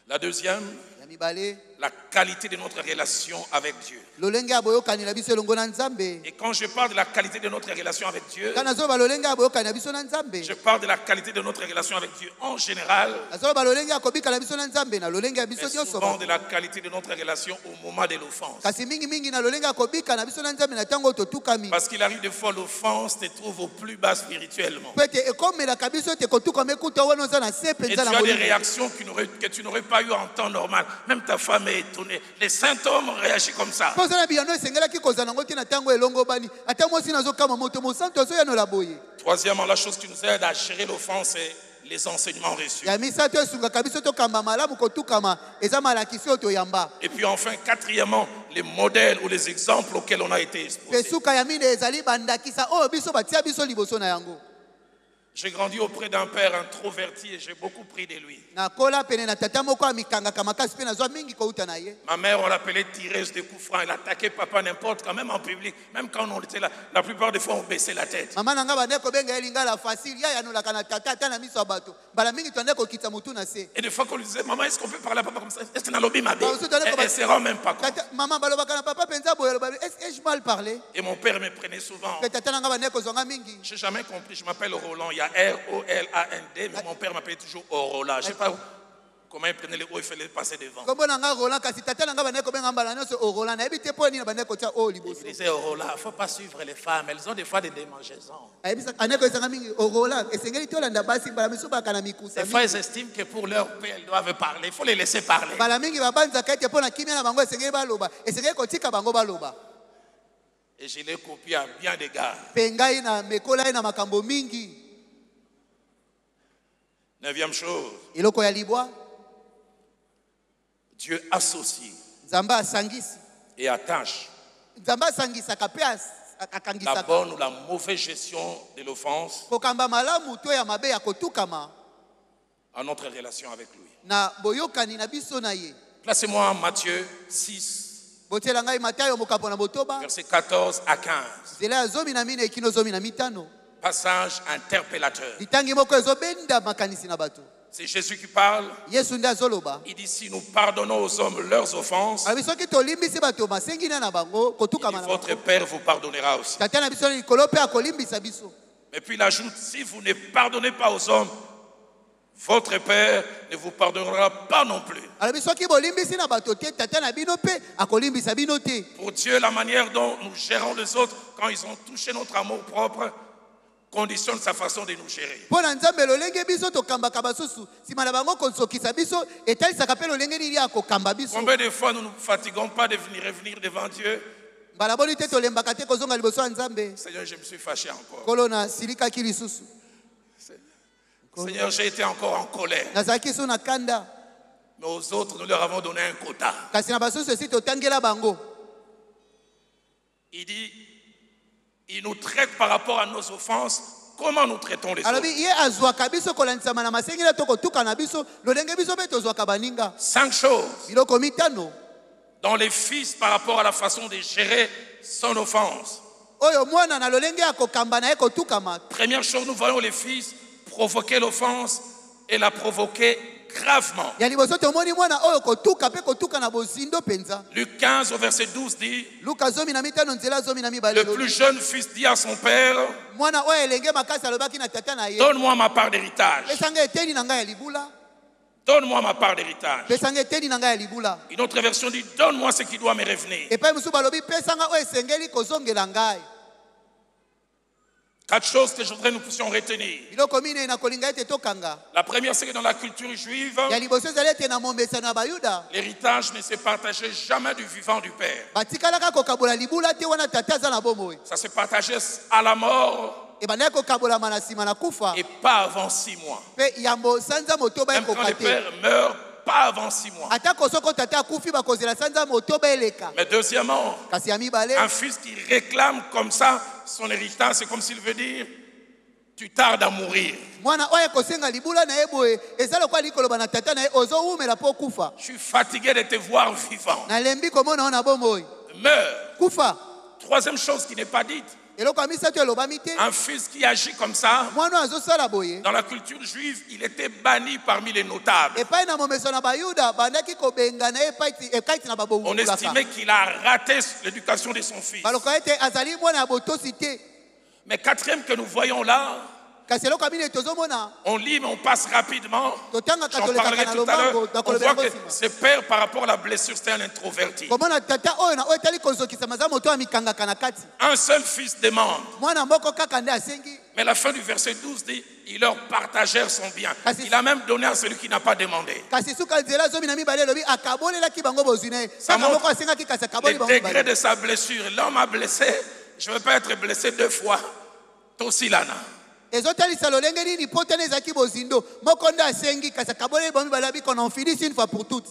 La deuxième, ya mibale la qualité de notre relation avec Dieu. lolenge ya boyokani na biso elongo na Nzambe. Et quand je parle de la qualité de notre relation avec Dieu, Kana zoba lolenge ya boyokani na biso na Nzambe. je parle de la qualité de notre relation avec Dieu en général, Azoba lolenge ya kobika na biso na Nzambe na lolenge ya biso mais nyonso. souvent de la qualité de notre relation au moment de l'offense. Kasi mingi mingi na lolenge ya kobika na biso na Nzambe na tango totukami. Parce qu'il arrive des fois l'offense te trouve au plus bas spirituellement. Pete ekomela kabiso te kotukama ekuta wana oza na se Et penza tu na as des molimo. réactions que tu n'aurais pas eues en temps normal. Même ta femme est étonnée. Les symptômes réagissent comme ça. Poza na biyano esengelaki kozala ngo te na tango elongo bani. Ata mwasi nazokama moto mosantu azoyanola boye. Troisièmement, la chose qui nous aide à gérer l'offense, c'est les enseignements reçus. Ya misato esungaka biso tokamba malamu kotukama eza malakisi oyo toyamba. Et puis enfin, quatrièmement, les modèles ou les exemples auxquels on a été exposés. Pesuka ya mine ezali bandakisa oyo biso batia biso liboso na yango. J'ai grandi auprès d'un père introverti et j'ai beaucoup pris de lui. Nakola pene na tata moko amikangaka makasi pe nazwa mingi kouta na ye. Ma mère, on l'appelait tireuse de coups francs. Elle attaquait papa n'importe quand, même en public. Même quand on était là, la plupart des fois, on baissait la tête. Mama nanga bande ko benga elinga la facile ya yanolaka na tata ata na miso ya bato. Bala mingi twande ko kitsa mutu na se. Et des fois qu'on lui disait, maman, est-ce qu'on peut parler à papa comme ça? Est-ce que dans lobby m'a dit? Bah, Elle ne se rend même pas compte. Tata maman balobaka na papa penza boye loba est-ce que mal parler? Et mon père me prenait souvent. Pe tata nanga bande ko zonga mingi. Je n'ai jamais compris. Je m'appelle Roland. Il y a R-O-L-A-N-D, mais mon père m'appelait toujours Orola. Je ne sais pas comment il prenait les hauts, il fallait passer devant. Kombo nanga Roland kasi tata nanga bande ko benga mbala nyonso o Roland na ebite po ni na bande ko tia o liboso. Il disait Orola, il ne faut pas suivre les femmes. Elles ont des fois des démangeaisons. Ayebisa aneko ezanga mingi o Roland esengeli tolanda basi bala miso baka na mikusa. Des fois, elles estiment que pour leur paix, elles doivent parler. Il faut les laisser parler. Bala mingi babanza ete po na kimia na bango esengeli baloba. Esengeli ko tika bango baloba. Et je l'ai copié à bien d'égards. Pengai na mekola na makambo mingi. Neuvième chose, Eloko ya libwa Dieu associe Nzamba asangisi. et attache Nzamba asangisaka pe la akangisaka. bonne ou la mauvaise gestion de l'offense Kokamba malamu to ya mabe ya kotukama à notre relation avec lui. na boyokani na biso na ye. Placez-moi Matthieu 6, Botela ngai Matayo mokapo na botoba. versets 14 à 15. Zela ya zomi na mine ekino zomi na mitano. Passage interpellateur. Litangi moko ezobenda makanisi na bato. C'est Jésus qui parle. Yesu nde azoloba. Il dit, si nous pardonnons aux hommes leurs offenses, Abi soki tolimbisi bato masengi na bango il kotukama dit, na votre bango. Père vous pardonnera aussi. Tata na biso likolo pe akolimbisa biso. Et puis il ajoute, si vous ne pardonnez pas aux hommes, votre Père ne vous pardonnera pas non plus. Alabi soki bolimbisi na bato te tata na bino pe akolimbisa bino te. Pour Dieu, la manière dont nous gérons les autres, quand ils ont touché notre amour propre, conditionne sa façon de nous gérer. Mpo na Nzambe lolenge biso tokambaka basusu nsima na bango kozokisa biso etalisaka mpe lolenge nini ya kokamba biso. Combien de fois nous ne nous fatiguons pas de venir revenir devant Dieu? Mbala boni te tolembaka te kozonga liboso ya Nzambe. Seigneur, je me suis fâché encore. Kolo na silikaki lisusu. Seigneur, j'ai été encore en colère. Nazalaki so na kanda. Mais aux autres, nous leur avons donné un quota. Kasi na basusu esi totangela bango. Il dit, il nous traite par rapport à nos offenses. Comment nous traitons les Alobi autres? ye azwaka biso kolandisama na masengi na to kotuka na biso lolenge biso mpe tozwaka baninga. 5 choses Biloko mitano. dont les fils par rapport à la façon de gérer son offense. Oyo mwana na lolenge ya kokamba na ye kotukama. Première chose, nous voyons les fils provoquer l'offense et la provoquer gravement. Ya liboso tomoni mwana oyo kotuka pe kotuka na bozindo penza. Luc 15 au verset 12 dit, Luka zomi na mitano nzela zomi na mibale. le plus jeune fils dit à son père, Mwana oyo elenge makasi alobaki na tata na ye. donne-moi ma part d'héritage. Pesanga eteni na ngai ya libula. Donne-moi ma part d'héritage. Pesanga eteni na ngai ya libula. Une autre version dit, donne-moi ce qui doit me revenir. Epai mosusu balobi pesanga oyo esengeli kozongela ngai. 4 choses que je voudrais nous puissions retenir. Biloko mine na kolinga ete tokanga. La première, c'est que dans la culture juive, Ya liboso ezali ete na mombesano ya bayuda. l'héritage ne se partageait jamais du vivant du père. Batikalaka kokabola libula te wana tata aza na bomoi. Ça se partageait à la mort Ebandaki kokabolama na nsima na kufa. et pas avant 6 mois. Pe yambo sanza motoba Même quand ekoka le te. père meurt, pas avant 6 mois. Atako soko tata akufi bakozela sanza motoba eleka. Mais deuxièmement, Kasi ya mibale. un fils qui réclame comme ça son héritage, c'est comme s'il veut dire, tu tardes à mourir. Mwana oyo kosenga libula na ye boye eza lokwa likoloba na tata na ye ozowumela mpo kufa. Je suis fatigué de te voir vivant. Nalembi komona ona bomoi. Meurs. Kufa. Troisième chose qui n'est pas dite, eloko ya misato elobami te Un fils qui agit comme ça, mwana oyo azosala boye dans la culture juive, il était banni parmi les notables. epai na momeso na bayuda bandaki kobengana ye epai na On babongolaka estimait qu'il a raté l'éducation de son fils. baloka ete azali mwana ya botosi te Mais quatrième que nous voyons là, kasi eloko ya minei tozomona on lit mais on passe rapidement. totangaka J'en parlerai tolekaka na tout à l'heure. lobango On nakolobela voit que ngo nsima ses pères, par rapport à la blessure, c'était un introverti. komona tata oyo na oyo etali kozokisama za moto ya mikangaka na kati Un seul fils demande. mwana moko kaka nde asengi Mais la fin du verset 12 dit, ils leur partagèrent son bien. Ah, c'est- Il a même donné à celui qui n'a pas demandé. kasi suka nzela zomi na mibale elobi akabolelaki bango bozwi na ye Ça kaka moko montre asengaki kasi Les akaboli bango degrés mibale de sa blessure. L'homme a blessé, je ne veux pas être blessé 2 fois. Tosilana. ezotalisa lolenge nini po tene ezalaki bozindo moko nde asengi kasi akaboleli bango mibale abi qu'on en finisse une fois pour toutes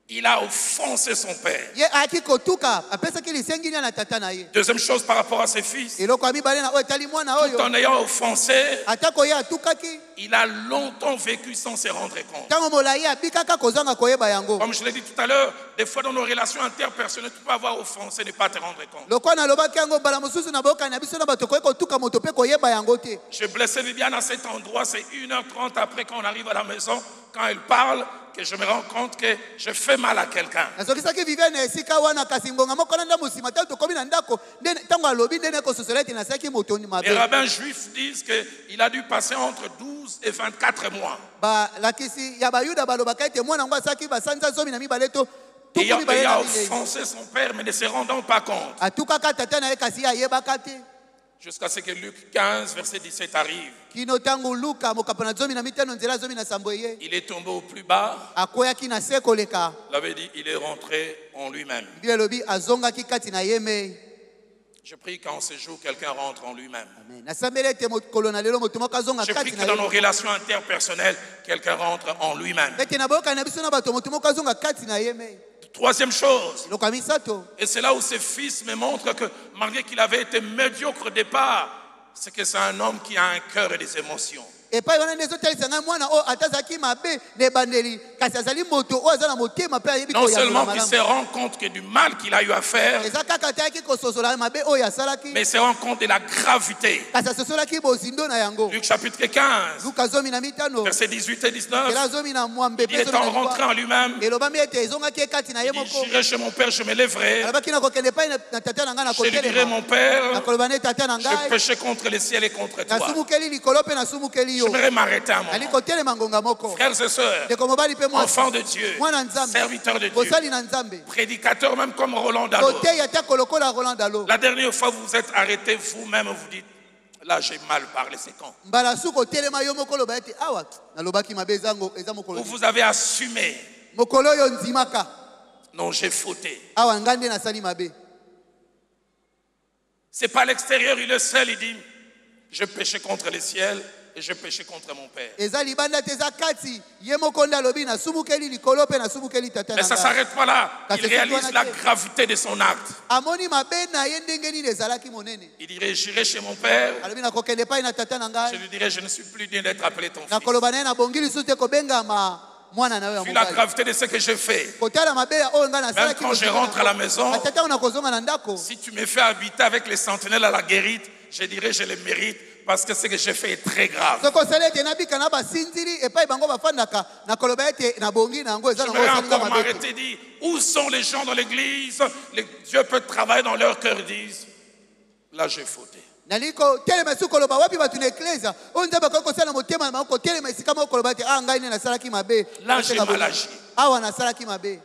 Il a offensé son père. ye ayaki kotuka apesaki lisengi nia na tata na ye Deuxième chose par rapport à ses fils, eloko ya mibale na oyo etali mwana tout oyo en ayant offensé, atako ye atukaki il a longtemps vécu sans se rendre compte. ntango molai abikaka kozanga koyeba yango Comme je l'ai dit tout à l'heure, des fois dans nos relations interpersonnelles, tu peux avoir offensé et ne pas te rendre compte. lokwa nalobaki yango mbala mosusu na bokani na biso na bato koki kotuka moto mpe koyeba yango te J'ai blessé Viviane à cet endroit, c'est 1h30 après quand on arrive à la maison, quand elle parle, que je me rends compte que je fais mal à quelqu'un. nazokisaki viviane esika wana kasi ngonga moko na nda mosima ntango tokomi na ndako ntango alobi ndenge kososola ete nasalaki moto Les mabe rabbins juifs disent qu'il a dû passer entre 12 et 24 mois. balakisi ya bayuda balobaka ete mwana yango asalaki basanza zomi na mibale to tuku Ayant mibale na minei offensé son père, mais ne se rendant pas compte. atukaka tata na ye kasi ye ayebaka te Jusqu'à ce que Luc 15, verset 17 arrive. kino ntango luka mokapo na zomi na mitano nzela zomi na sambo eye Il est tombé au plus bas. akweyaki na se koleka Il avait dit, il est rentré en lui-même. biblia elobi azongaki kati na ye mei Je prie qu'en ce jour, quelqu'un rentre en lui-même. Amen. nasambeli ete mokolo na lelo moto moko azonga Je prie kati que na dans nos ye relations interpersonnelles, quelqu'un rentre en lui-même. ete na boyokani na biso na bato moto moko azonga kati na ye mei Troisième chose, eloko ya misato et c'est là où ses fils me montrent que malgré qu'il avait été médiocre au départ, c'est que c'est un homme qui a un cœur et des émotions. epai wana nde ezotalisa ngai mwana oyo ata azalaki mabe na ebandeli kasi azali moto oyo aza na motema mpe ayebi Non koyangola seulement qu'il se malamu rend compte que du mal qu'il a eu à faire, eza kaka atayaki kososola mabe oyo asalaki mais il se rend compte de la gravité. kasi asosolaki bozindo na yango Luc chapitre 15, luka zomi na mitano versets 18 et 19, ela zomi na mwambe il mpe est zomi en na rentré en lui-même. elobami ete ezongaki ye kati na ye Il dit, moko j'irai chez mon père, je me lèverai. alobaki na kokende epai na tata na ngai na Je lui dirai, kotelema mon père, nakoloba nde tata na je ngai péché contre le ciel et contre toi. nasumukeli likolo mpe nasumukeli yo J'aimerais m'arrêter un ali moment. kotelema ngonga moko Frères et sœurs, ndeko mobali mpe mwasi enfants de Dieu, mwana nzambe serviteurs de Dieu, kosali na nzambe prédicateurs même comme Roland Dalo. koteya ata kolokola roland dalo La dernière fois vous vous êtes arrêté vous-même, vous dites, là j'ai mal parlé, c'est quand? mbala su kotelema yo moko loba ete awa nalobaki mabe eza mokolo Où vous avez assumé, mokolo oyo ndimaka non j'ai fauté. awa ngai nde nasali mabe C'est pas l'extérieur, il est seul, il dit, je péché contre le ciel et je péché contre mon père. eza libanda te eza kati ye moko nde alobi nasumukeli likolo mpe nasumukeli tata Mais na ça ne ngai s'arrête pas là. Parce Il que réalise c'est la toi, gravité de son acte. amoni mabe na ye ndenge nini ezalaki monene Il dirait, j'irai chez mon père, alobi nakokende epai na tata na je ngai lui dirai, je ne suis plus digne d'être appelé ton fils. nakoloba na ye nabongi lisusu te kobengama mwana na yo ya Vu la mobali gravité de ce que je fais, kotala mabe ya oyo ngai même nasalaki quand je rentre à la maison, atatako nakozonga na ndako si tu me fais habiter avec les sentinelles à la guérite, je dirais, je le mérite parce que ce que j'ai fait est très grave. soki osali ete nabika na basinzili epai bango bafandaka nakoloba ete nabongi na yango eza Je nango vais osalinga encore mabe te. m'arrêter et dire, où sont les gens dans l'église? Dieu peut travailler dans leur cœur, ils disent, là j'ai fauté. nali kotelema esi koloba wapi bato na eklesia oyo nzambe akoki kosala na motema na bango kotelema esika moko koloba ete ngai nde nasalaki mabe Là j'ai mal agi. awa nasalaki mabe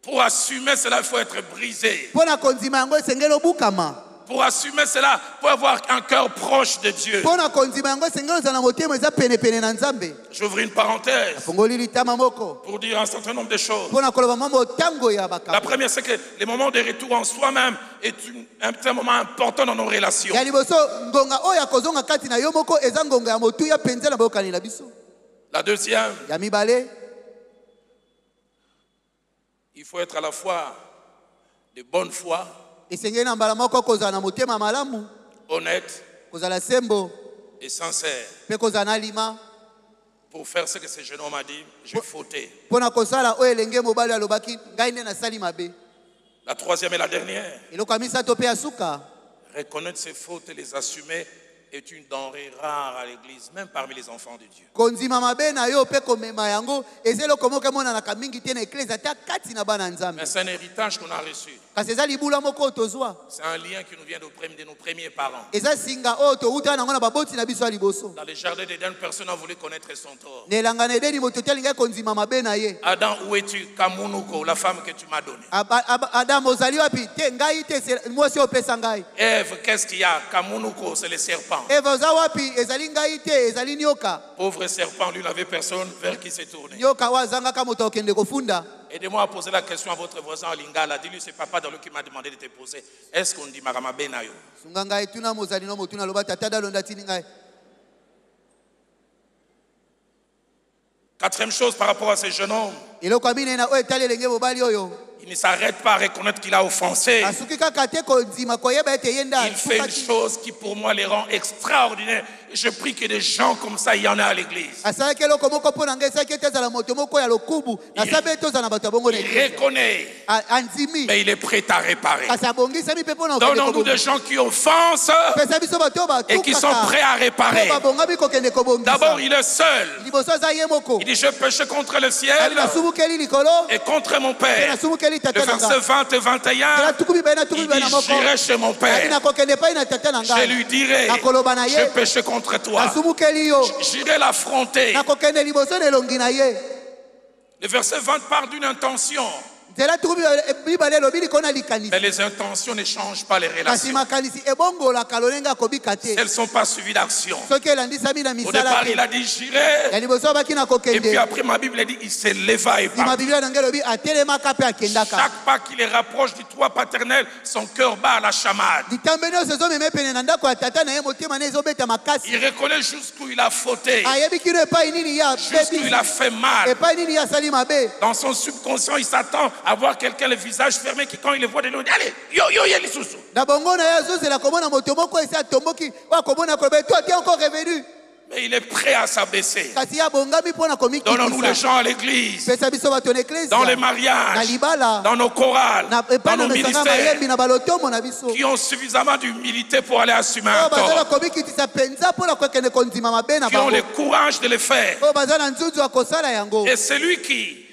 Pour assumer cela, il faut être brisé. mpo na kondima yango esengeli obukama Pour assumer cela, il faut avoir un cœur proche de Dieu. mpo na kondima yango esengeli ozala na motema eza penepene na nzambe J'ouvre une parenthèse fongoli litama moko pour dire un certain nombre de choses. mpo na koloba mwa motango ya La bakambo première, c'est que les moments de retour en soi-même est un moment important dans nos relations. ya liboso ngonga oyo akozonga kati na yo moko eza ngonga ya motuya mpenza na boyokani na biso La deuxième, ya mibale il faut être à la fois de bonne foi, esengeli na mbala moko kozala na motema malamu honnête kozala sembo et sincère. mpe kozala na lima Pour faire ce que ce jeune homme a dit, j'ai fauté. mpo na kosala oyo elenge mobali alobaki ngai nde nasali mabe La troisième et la dernière, eloko ya misato mpe ya suka Reconnaître ses fautes et les assumer est une denrée rare à l'église, même parmi les enfants de Dieu. Konzima mabe na yo pe komema yango ezelo komoka mona na kamingi te na eklezia ata kati na bana nzambe. Mais c'est un héritage qu'on a reçu. Kasi eza libula moko tozwa. C'est un lien qui nous vient de nos premiers parents. Eza singa o to uta na ngona baboti na biso liboso. Dans le jardin d'Éden, personne n'a voulu connaître son tort. Nelanga na Edeni moto telinga konzima mabe na ye. Adam, où es-tu? Kamunuko, la femme que tu m'as donnée. Adam ozali wapi te ngai te mwasi opesa ngai. Ève, qu'est-ce qu'il y a? Kamunuko, c'est le serpent. Eva oza wapi ezali ngai te ezali nyoka. Pauvre serpent, lui n'avait personne vers qui se tourner. Nyoka wazanga kama moto okende kofunda. Aidez-moi à poser la question à votre voisin en lingala. Dis-lui, c'est Papa dans le qui m'a demandé de te poser. Est-ce qu'on dit Maramabe Nayo? Sunga ngai tuna mozali no motuna loba tata dalonda tini ngai. Quatrième chose par rapport à ce jeune homme, Eloko amine na o etale lenge bobali oyo. il ne s'arrête pas à reconnaître qu'il a offensé. Asuki kaka te konzima koyeba ete yenda. Il fait une chose qui pour moi les rend extraordinaires. Je prie que des gens comme ça, il y en a à l'église. Asalaki eloko moko pona ngai saki ete ezala moto moko ya lokubu na sabe toza na bato bongo na Il eglise. reconnaît, Anzimi. mais il est prêt à réparer. Kasi abongisa mi pe pona Donnons-nous des gens qui offensent pesa biso bato ba et qui sont prêts à réparer. babonga bikokende kobongisa. D'abord, il est seul. Liboso aza ye moko. Il dit, je péché contre le ciel Ali nasumukeli likolo. et contre mon Pe Père. nasumukeli Le tata na verset ngai. 20 et 21, Tela tukumi bena tukumi il dit, bena moko. j'irai chez mon Ali Père. nakokende pa ina tata na Je ngai. lui dirai, Nakoloba na ye. je péché contre toi. Nasumukeli yo. J'irai l'affronter. Nakokende liboso na elongi na ye. Le verset 20 parle d'une intention. Nzela tukumi bibale lobi likona likanisi. Mais les intentions ne changent pas les Kasi relations. makanisi ebongola kalonenga kobika te. Elles ne sont pas suivies d'action. Soki elandisami na Au misala départ, te. il a dit j'irai. Ya liboso abaki na Et puis kokende. après, ma Bible dit il se leva et Sima partit. biblia na ngai lobi atelemaka pe akendaka. Chaque pas qu'il les rapproche du toit paternel, son cœur bat à la chamade. Litambe nyonso ezomema pene na ndako ya tata na ye motema na ezobeta makasi. Il reconnaît jusqu'où il a fauté, Ayebi kino epai nini ya jusqu'où il a fait mal. epai nini ya sali mabe. Dans son subconscient, il s'attend à voir quelqu'un le visage fermé qui, quand il le voit de l'eau, dit allez, yo, yeli sousou. Na bongo na ye azozela komona moto moko esi atomboki wa komona koloba toi t'es encore revenu. Mais il est prêt à s'abaisser. Kasi ya bongami mpona Donnons-nous les komikitisa. gens à l'église, Pesa biso bato na eklesi. dans les Na mariages, libala. dans nos chorales, Na dans epai na nos mesanga ministères, mayembi na balotomo na biso. qui ont suffisamment d'humilité pour aller assumer un Oyo baza na tort, komikitisa penza mpona kokende kondima mabe na qui ont bango. le courage de le faire. Oyo baza na nzunzu ya kosala yango. Et celui qui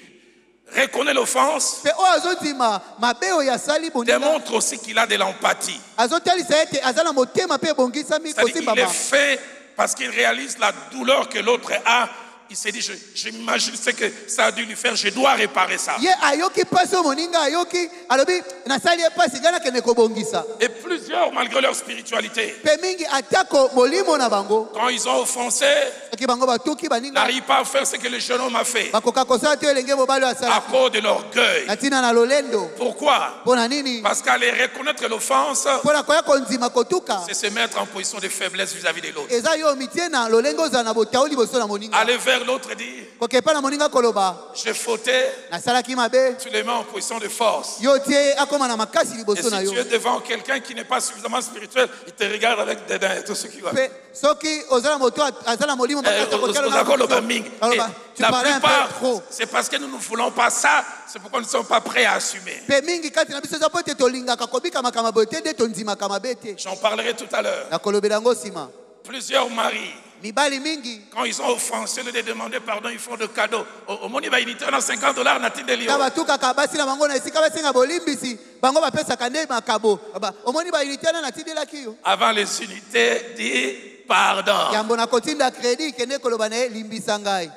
reconnaît l'offense Pe oyo azondima mabe oyo asali boninga. démontre aussi qu'il a de l'empathie. Azotalisa ete aza na motema mpe ebongisami C'est-à-dire qu'il kosimbama. est fait parce qu'il réalise la douleur que l'autre a. Il s'est dit, je m'imagine ce que ça a dû lui faire, je dois réparer ça. Ye ayoki pasi oyo moninga ayoki alobi nasali ye pasi ngai nakende kobongisa. Et plusieurs, malgré leur spiritualité, Pe mingi atako molimo na bango quand ils ont offensé, soki bango batuki baninga n'arrivent pas à faire ce que le jeune homme a fait bakoka kosala te elenge mobali oyo à asala cause de l'orgueil. na ntina na lolendo. Pourquoi? Mpona nini? Parce qu'aller reconnaître l'offense, Mpona koya kondima kotuka c'est se mettre en position de faiblesse vis-à-vis de l'autre. eza yo mitie na lolenge ozala na botao liboso na moninga. Aller vers l'autre et dire, Koke epai na moninga koloba j'ai fauté, nasalaki mabe tu les mets en position de force. yo tie akoma na makasi Et liboso na si yo. tu es devant quelqu'un qui n'est pas suffisamment spirituel, il te regarde avec dédain et tout ce qui va. Pe soki ozala moto azala molimo makasi ya kotiala na Aux biso, mingi. aloba, tu La parlais un peu plupart, trop. c'est parce que nous ne voulons pas ça, c'est pourquoi nous ne sommes pas prêts à assumer. Pe mingi kati na biso eza po ete tolingaka kobika makambo boye te nde tondimaka mabe te. J'en parlerai tout à l'heure. Nakolobela yango nsima. Plusieurs maris, Mibali mingi quand ils ont offensé, au lieu de demander pardon, ils font de cadeaux. Au monde, il va unité, on a $50, n'a-t-il des lieux. na batukaka basi na bango na esika basenga bolimbisi bango bapesaka nde makabo omoni baunité wana natindelaki yo Avant les unités, dis pardon. yambo na kotinda kredi kende koloba na ye limbisa ngai.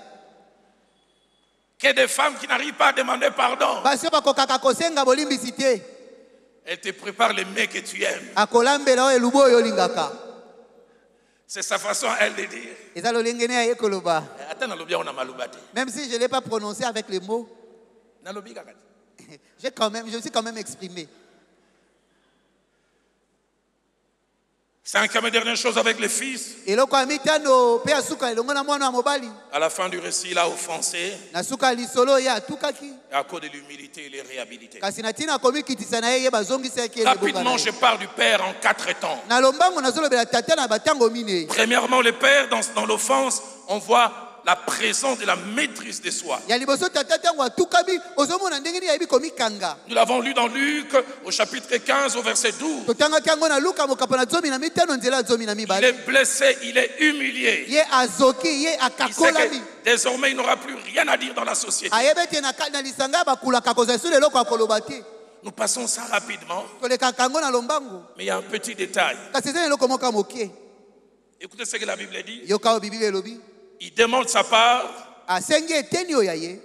Que des femmes qui n'arrivent pas à demander pardon, Basi oyo bakokaka kosenga bolimbisi te elles te préparent les mets que tu aimes. akolambela oyo elubu oyo olingaka. C'est sa façon, elle, de dire. Eza lolenge ne ya ye koloba. Attends, nalobi on a malubate. Même si je ne l'ai pas prononcé avec les mots, Nalobi kakati. je me suis quand même exprimé. Cinquième et dernière chose avec les fils. Eloko ya mitano pe asuka elongo na mwana wa mobali À la fin du récit, il a offensé. na suka lisolo ye atukaki Et à cause de l'humilité, il est réhabilité. kasi na ntina akomikitisa na ye ye bazongisaki ye libonga na Rapidement, ye. je parle du Père en 4 temps. na lombango nazolobela tata na batango minei. Premièrement, le Père, dans l'offense, on voit la présence de la maîtrise de soi. ya liboso tata tango atukami ozomona ndenge nini ayebi komikanga. Nous l'avons lu dans Luc au chapitre 15 au verset 12. totangaki yango na luka mokapo na 15 nzela 12. Il est blessé, il est humilié. ye azoki ye Il sait akakolami que désormais il n'aura plus rien à dire dans la société. ayebe ete na lisanga bakulaka kozala esu leloko akoloba te. Nous passons ça rapidement, tolekaka yango na lombangu mais il y a un petit détail. kasi eza eloko moko moke. Écoutez ce que la Bible dit. yoka oyo biblia elobi Il demande sa part asengi eteni oyo ya ye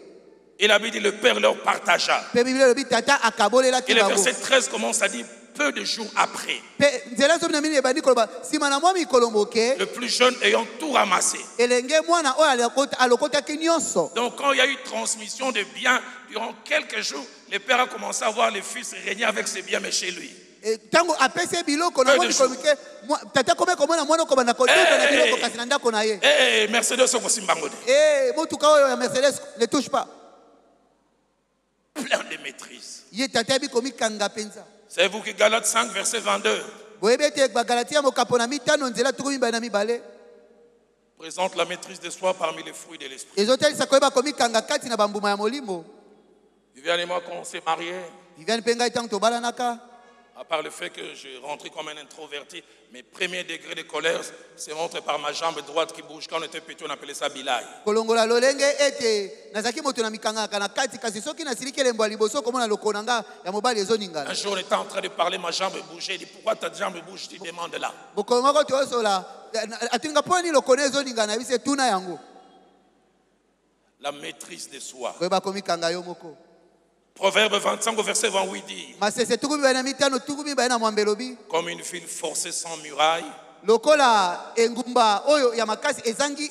et la Bible dit le Père leur partagea. mpe biblia elobi tata Et akabolelaki le bango. verset 13 commence à dire peu de jours après, mpe nzela 12 ebandi koloba nsima na mwa mikolo moke le plus jeune ayant tout ramassé. elenge mwana oyo alokotaki nyonso. Donc quand il y a eu transmission de biens, durant quelques jours, le père a commencé à voir le fils régner avec ses biens, mais chez lui. ntango apesi biloko na mwa mikolo moke tata kome komona mwana okobanda kodota na biloko kasi na ndako na ye. Mercedes okosimbango de. motuka oyo ya mercedes ne touche pas. Plein de maîtrise. ye tata yebi komikanga mpenza. Savez-vous que Galates 5, verset 22 boyebi ete bagalatia mokapo na 5 nzela 12 présente la maîtrise de soi parmi les fruits de l'esprit. ezotalisa koyeba komikanga kati na bambuma ya molimo. Viviane et moi, quand on s'est mariés, viviane mpe ngai ntango tobalanaka à part le fait que je rentrais comme un introverti, mes premiers degrés de colère se montrent par ma jambe droite qui bouge. Quand on était petit, on appelait ça bilaï. kolongola lolenge ete nazaki moto na mikangaka na kati kasi soki nasiliki elembo ya liboso komona lokolo na nga ya mobali ezoningana. Un jour, on était en train de parler, ma jambe bougeait. Il dit, pourquoi ta jambe bouge? Tu demandes là. bokolo moko tozola atinga mpo nini lokolo ezoningana bise tuna yango. La maîtrise de soi. koyeba komikanga yo moko. Proverbe 25 au verset 28 dit, masese 25 na mwambe elobi comme une ville forcée sans muraille, lokola engumba oyo ya makasi ezangi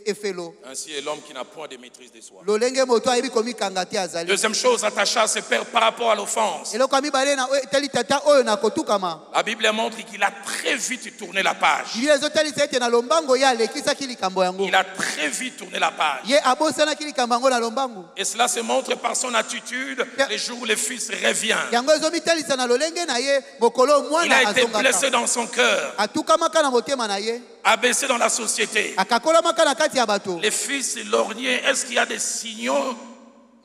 efelo. ainsi est l'homme qui n'a point de maîtrise de soi. lolenge moto ayebi komikanga te azali. Deuxième chose, attaché à ses pères par rapport à l'offense. eloko ya mibale na etali tata oyo na kotukama. La Bible montre qu'il a très vite tourné la page. biblia ezotalisa ete na lombango ye alekisaki likambo yango. Il a très vite tourné la page. ye abosanaki likambo yango na lombango. Et cela se montre par son attitude les jours où le fils revient. yango ezomitalisa na lolenge na ye mokolo Il mwana a été blessé azongaka. dans son cœur, atukamaka na motema na ye. abaissé dans la société. akakolamaka na kati ya bato. Les fils lorgnés, est-ce qu'il y a des signaux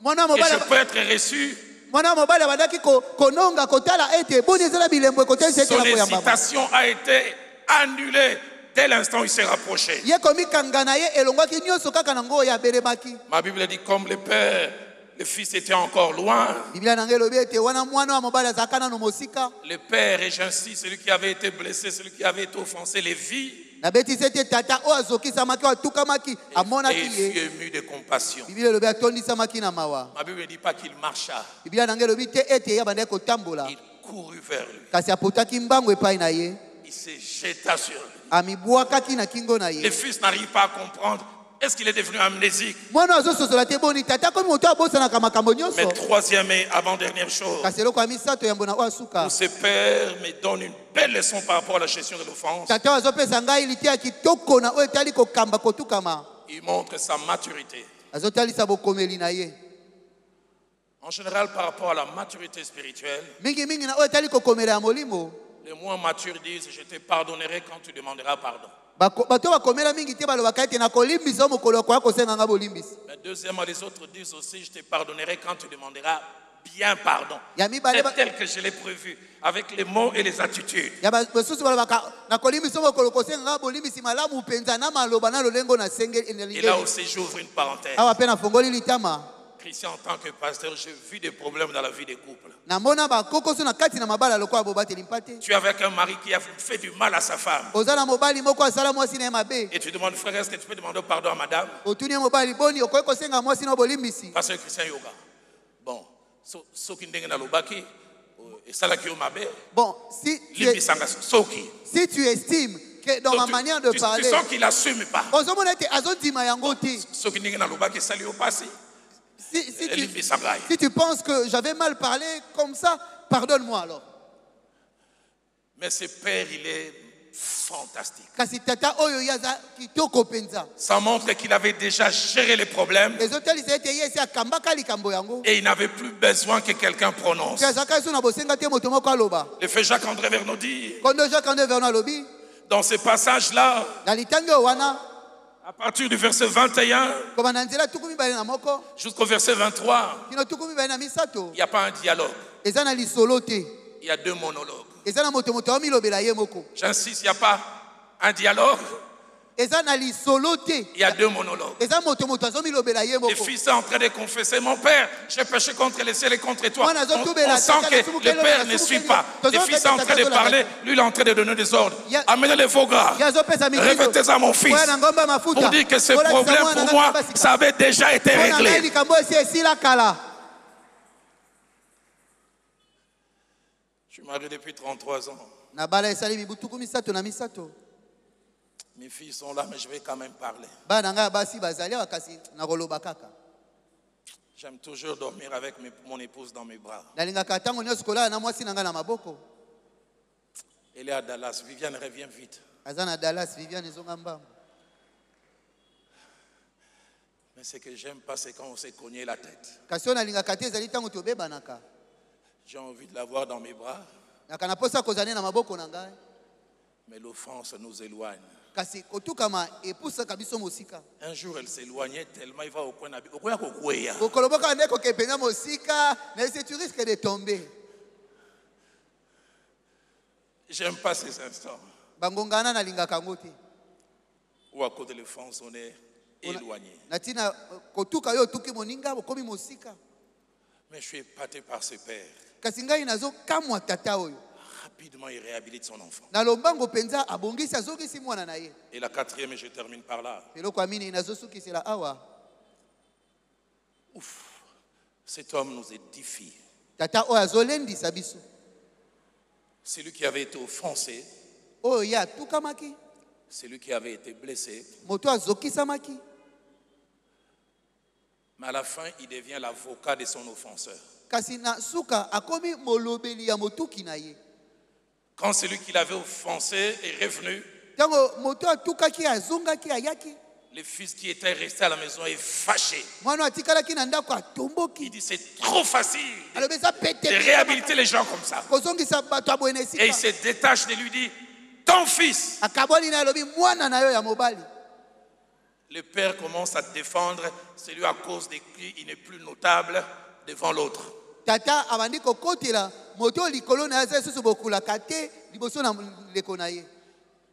mwana que je mobali peux être reçu? mwana mobali abandaki kononga kotala ete boni ezala bilembo ekotelisa ete Son na koyambama. hésitation a été annulée dès l'instant où il s'est rapproché. ye komikanga na ye elongwaki nyonso kaka nango oyo abelemaki. Ma Bible dit comme le père, le fils était encore loin. biblia nango elobi ete wana mwana wa mobali azalaka nano mosika. Le père, et j'insiste, celui qui avait été blessé, celui qui avait été offensé, les vit nabetisi ete tata oyo azokisamaki oyo atukamaki et amonaki il ye. fut ému de compassion. biblia elobi atondisamaki na mawa. Ma Bible ne dit pas qu'il marcha, biblia nango elobi te ete ye abandaki kotambola il courut vers lui. kasi apotaki mbango epai na ye Il se jeta sur lui. amibwakaki na kingo na Le ye. fils n'arrive pas à comprendre. Est-ce qu'il est devenu amnésique? mwana azososola te boni tata komi moto abosanaka makambo nyonso. Mais troisième et avant-dernière chose, kasi eloko ya misato yambo na oyo asuka. où ce père me donne une belle leçon par rapport à la gestion de l'offense. tata oyo azopesa ngai liti ya kitoko na oyo etali kokamba kotukama. Il montre sa maturité. azotalisa bokomeli na ye. En général, par rapport à la maturité spirituelle, mingimingi na oyo etali kokomela ya molimo. les moins matures disent, je te pardonnerai quand tu demanderas pardon. bato bakomela mingi te balobaka ete nakolimbisa mokolo akoya kosenganga bolimbisi. Mais deuxièmement, les autres disent aussi, je te pardonnerai quand tu demanderas bien pardon. ya mibale C'est tel que je l'ai prévu, avec les mots et les attitudes. ya basusu balobaka nakolimbisa mokolo kosenganga bolimbisi malamu mpenza na maloba na lolengo na senge. Et là aussi, j'ouvre une parenthèse. awa mpe nafongoli litama. Christian, en tant que pasteur, j'ai vu des problèmes dans la vie des couples. namona bakokoso na kati na mabala lokola bobateli mpate. Tu es avec un mari qui a fait du mal à sa femme. oza na mobali moko asala mwasi na ye mabe. Et tu demandes, frère, est-ce que tu peux demander pardon à madame? otuni ye mobali boni okoki kosenga mwasi na bolimbisi. Pasteur Christian Yoga. Bon, soki ndenge na lobaki, et salaki yo mabe, bon limbisanga soki. si tu estimes que dans ma Donc, manière de tu parler sens qu'il n'assume pas. ozomona ete azondima yango te. Soki ndenge na lobaki sali yo pasi, limbisanga. si tu penses que j'avais mal parlé comme ça, pardonne-moi alors. Mais ce père, il est fantastique. kasi tata oyo yaza kitoko penza. Ça montre qu'il avait déjà géré les problèmes ezotalisa ete ye esi akambaka likambo yango. et il n'avait plus besoin que quelqu'un prononce. te azalaka esu na bosenga te moto moko aloba. Le fait Jacques-André Verneau dit, kondo Jacques André Verneau alobi dans ce passage-là, na litangi oyo wana À partir du verset 21 koma na nzela tuku mibale na moko jusqu'au verset 23, kino tuku mibale na misato il n'y a pas un dialogue. eza na lisolo te, Il y a deux monologues. eza na moto amilobela ye moko, J'insiste, il n'y a pas un dialogue. eza na lisolo te, Il y a deux monologues. eza moto azomilobela ye Le moko. fils est en train de confesser, mon père, j'ai péché contre le ciel et contre toi. Mwana On azotubela, sent que le père ne suit pas. Le fils est en train de parler, lui il est en train de donner des ordres. Ya- Amenez les faux gras. Ye azopesa mitindo. Revêtez à mon fils. Oya na ngomba mafuta. Pour dire que ce Olakisa problème mwana pour na moi, ngomba sika. ça avait déjà été Mwana ngai réglé. likambo esi esila kala. Je suis marié depuis 33 ans. Na bala esali mibu tuku misato na misato. Mes filles sont là, mais je vais quand même parler. Bana ngai basi bazali awa kasi na koloba kaka. J'aime toujours dormir avec mon épouse dans mes bras. Nalingaka ntango nyonso kolala na mwasi na ngai na maboko. Elle est à Dallas. Viviane, reviens vite. Aza na Dallas, Viviane ezonga mbambo. Mais ce que j'aime pas, c'est quand on s'est cogné la tête. Kasi oyo nalingaka te ezali ntango tobebanaka. J'ai envie de l'avoir dans mes bras, Naka naposa kozala na maboko na ngai. mais l'offense nous éloigne. Kasi kotukama epusaka biso mosika. Un jour, elle s'éloignait tellement, il va au coin de la vie. Kokoloboka nde kokepena mosika, mais tu risques de tomber. J'aime pas ces instants Bangongana nalingaka yango te. où à cause de l'offense, on est éloigné. Natina kotuka yo tuki moninga bokomi mosika. Mais je suis épaté par ce père. Kasi ngai nazokamwa tata oyo. Rapidement, il réhabilite son enfant. Na lombango penza abongisi azongisi mwana na ye. Et la quatrième, et je termine par là. Eloko amini nazosukisela awa. Ouf, cet homme nous édifie. Tata oyo azolendisa biso. Celui qui avait été offensé, Oyo ya tukamaki. celui qui avait été blessé, Moto azokisamaki. mais à la fin, il devient l'avocat de son offenseur. Kasi na suka akomi molobeli ya motuki na ye. Quand celui qui l'avait offensé est revenu, Tango moto atukaki azongaki ayaki. le fils qui était resté à la maison est fâché. Mwana atikalaki na ndako atomboki. Il dit c'est trop facile Alors ça pète. de réhabiliter les gens comme ça. Kozongisa bato abwene Et il sika. se détache de lui, dit ton fils. Akaboli na lobi mwana na yo ya mobali. Le père commence à défendre celui à cause de qui il n'est plus notable devant l'autre. Tata abandi kokotela moto likolo na yaza susu bokulaka te liboso na leko na ye.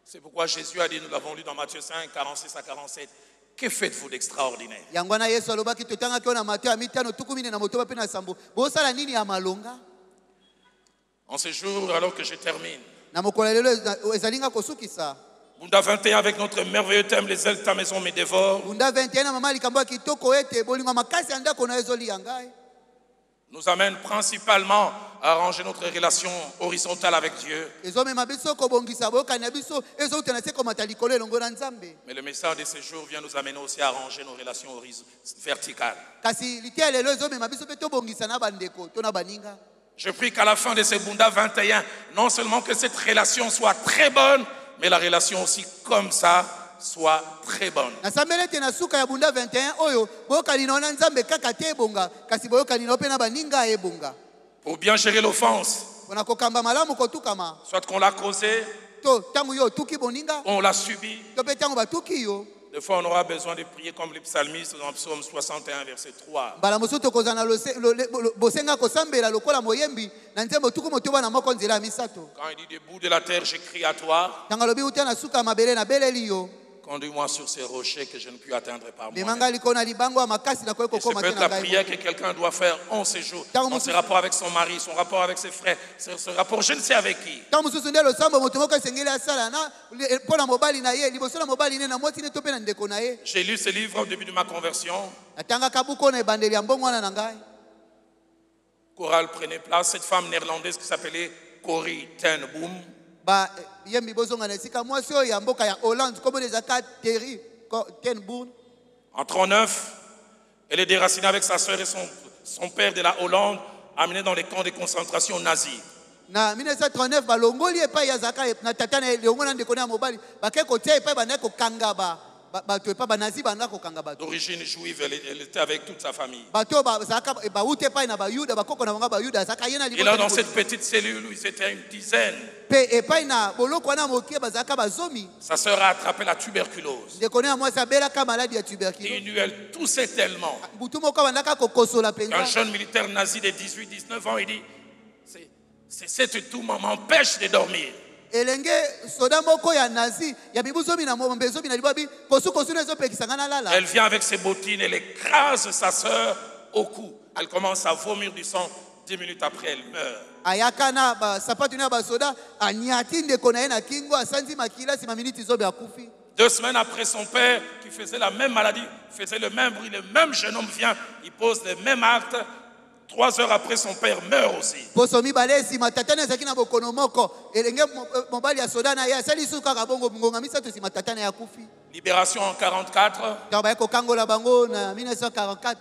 C'est pourquoi Jésus a dit, nous l'avons lu dans Matthieu 5, 46 à 47, que faites-vous d'extraordinaire? Yango na Yesu alobaki totangaki na Mateo ya mitano tuku mine na moto bape na sambo. Bosala nini ya malonga? En ce jour, alors que je termine, Na mokolo lelo ezalinga kosukisa. Bunda 21 avec notre merveilleux thème, les ailes de ta maison me dévorent, Bunda 21 na mama likambo kitoko ete bolingo makasi anda kona ezoli yangai. nous amène principalement à arranger notre relation horizontale avec Dieu. Ezomema biso kobongisa boka na biso ezotena se komata likolo elongo na Nzambe. Mais le message de ce jour vient nous amener aussi à arranger nos relations verticales. Kasi litia lelo ezomema biso pe tobongisa na bandeko to na baninga. Je prie qu'à la fin de ce Bunda 21, non seulement que cette relation soit très bonne, mais la relation aussi comme ça soit très bonne. Nasambele te na suka ya Bunda 21 oyo boka lino na Nzambe kaka te bonga kasi boka lino pe na baninga ebonga. Pour bien gérer l'offense, Pona kokamba malamu kotukama soit qu'on l'a causé, to tangu yo tuki boninga on l'a subi. to pe tangu batuki yo. Des fois, on aura besoin de prier comme les psalmistes dans Psaume 61, verset 3. Bala mosusu tokozana bosenga kosambela lokola moyembi na Nzambe tuku motoba na moko nzela ya misato. Quand il dit debout de la terre, je crie à toi, Tanga lobi uta na suka mabele na beleli yo. conduis-moi sur ces rochers que je ne puis atteindre par moi. Memanga likona libango makasi na koyeko Et c'est koma peut-être tena la prière que quelqu'un doit faire en ces jours, dans ses rapports avec son mari, son rapport avec ses frères, ce rapport, je ne sais avec qui. Tango mususu nde losambo moto moko esengeli asala na pona mobali na ye liboso na mobali ne na mwasi ne to pe na ndeko na ye. J'ai lu ce livre au début de ma conversion. Atangaka buku na ebandeli ya mbongo wana na ngai. Chorale prenait place. Cette femme néerlandaise qui s'appelait Corrie ten Boom, Ba yembi bozonga na esika mwasi oyo ya mboka ya Hollande kombo ezaka Terry ten Boom. en 39, elle est déracinée avec sa sœur et son père de la Hollande, amenée dans les camps de concentration nazis. Na 1939 balongoli epai ya zaka na tata na longo na ndeko na mobali bake kotia epai bana kokanga bato epa banazi banda kokanga bato D'origine juive, elle était avec toute sa famille. bato bazalaka bauti epai na bayuda bakoko na bango bayuda azalaka ye na Et là, dans libota cette petite cellule, ils étaient une dizaine. mpe epai na boloko wana mokie bazalaka bazomi Sa sœur a attrapé la tuberculose. ndeko na mwasi abelaka maladi ya Et tuberculose une nuit, elle toussait tellement. butu moko bandaka kokosola Un mpenza jeune militaire nazi de 18-19 ans, il dit, c'est tout m'empêche de dormir. elenge soda moko ya nazi ya mibu zomi na mombe zomi na libabi kosukosu na ezopekisanga na lala Elle vient avec ses bottines, elle écrase sa sœur au cou. Elle commence à vomir du sang. 10 minutes après, elle meurt. ayaka na basapatu na basoda anyati ndeko na ye na kingo asanzi makila nsima miniti zobe akufi 2 semaines après, son père, qui faisait la même maladie, faisait le même bruit, le même jeune homme vient, il pose les mêmes actes. 3 heures après, son père meurt aussi. poso mibale nsima tatana ezalaki na bokono moko elenge mobali ya soda na ye asali su kaka bongo ngonga misato nsima tatana ye akufi Libération en 1944, ntango baye kokangola bango na 1944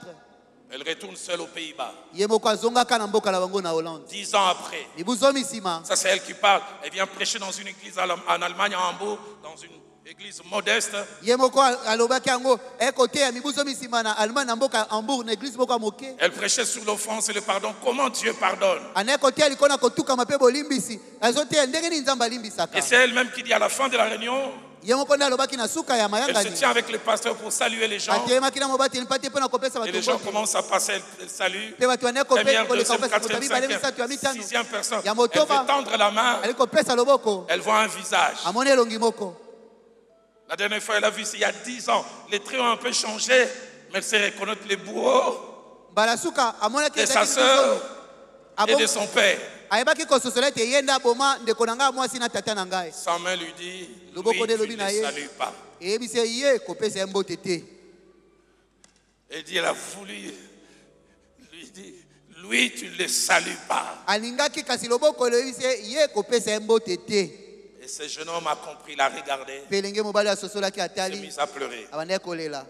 elle retourne seule aux Pays-Bas. ye moko azongaka na mboka na bango na Hollande 10 ans après, mibu zomi nsima ça c'est elle qui parle. Elle vient prêcher dans une église en Allemagne, à Hambourg, dans une église modeste. ye moko alobaki yango ekoteya mibu zomi nsima na allemagne na mboka hambourg na église moko ya moke Elle prêchait sur l'offense et le pardon. Comment Dieu pardonne. anaye koteya likolo na kotukama mpe bolimbisi azoteya ndenge nini nzambe alimbisaka Et c'est elle-même qui dit à la fin de la réunion, ye moko nde alobaki na suka ya elle se mayangani tient avec le pasteur pour saluer les gens. atelemaki na mobateli mpa te mpo na kopesa Et bato les gens mbote commencent à passer, elle salue. mpe bato anaye Première, koleka deuxième, kopesa moto quatrième, mibale cinquième, misato ya mitano sixième personne. ya Elle motoba veut tendre la main. ali kopesa loboko Elle voit un visage. amoni elongi moko La dernière fois, elle a vu, c'est il y a 10 ans. Les traits ont un peu changé, mais elle sait reconnaître les bourreaux mbala suka amonaki de sa ezalaki sœur et abo de son père. ayebaki kososola ete ye nde aboma ndeko na ngai mwasi na tata na ngai Sa main lui dit, Le lui, beau côté tu lobby ne na les ye. salues pas. eyebisi ye kopesa ye mbote te Elle dit, elle a voulu lui dire, lui, tu ne le salues pas. alingaki kasi loboko eloyebisi ye kopesa ye mbote te Et ce jeune homme a compris, l'a regardé, mpe elenge mobali asosolaki s'est atali mis à pleurer. abandaki kolela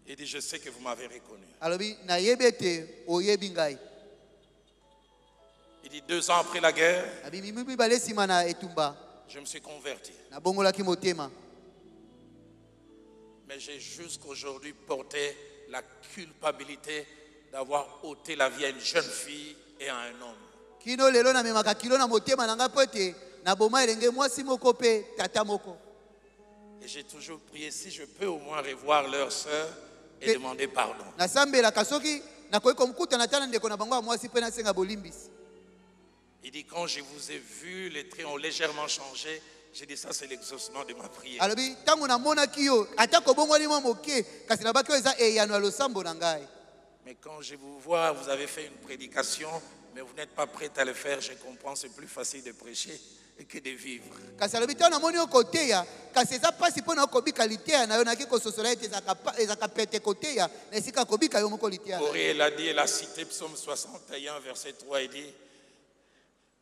Il dit, je sais que vous m'avez reconnu. alobi nayebi ete oyebi ngai Il dit, 2 ans après la guerre, abimi mibale nsima na etumba je me suis converti. nabongolaki motema Mais j'ai jusqu'aujourd'hui porté la culpabilité d'avoir ôté la vie à une jeune fille et à un homme. kino lelo namemaka kilo na motema na ngai mpo ete naboma elenge mwasi moko mpe tata moko Et j'ai toujours prié si je peux au moins revoir leur sœur et demander pardon. nasambelaka soki nakoki komukutana ta na ndeko na bango ya mwasi mpe nasenga bolimbisi Il dit, quand je vous ai vu, les traits ont légèrement changé. J'ai dit, ça c'est l'exaucement de ma prière. alobi ntango namonaki yo ata kobongwani mwa moke kasi nabaki oyo eza eyano ya losambo na ngai Mais quand je vous vois, vous avez fait une prédication, mais vous n'êtes pas prête à le faire, je comprends, c'est plus facile de prêcher que de vivre. kasi alobi ntango namoni yo koteya kasi eza mpasi mpo na yo kobika liteya na yo naki kososola ete ezaka pete koteya na esika kobika yo moko liteya na yo. Corée, elle a dit, elle a cité Psaume 61, verset 3, il dit,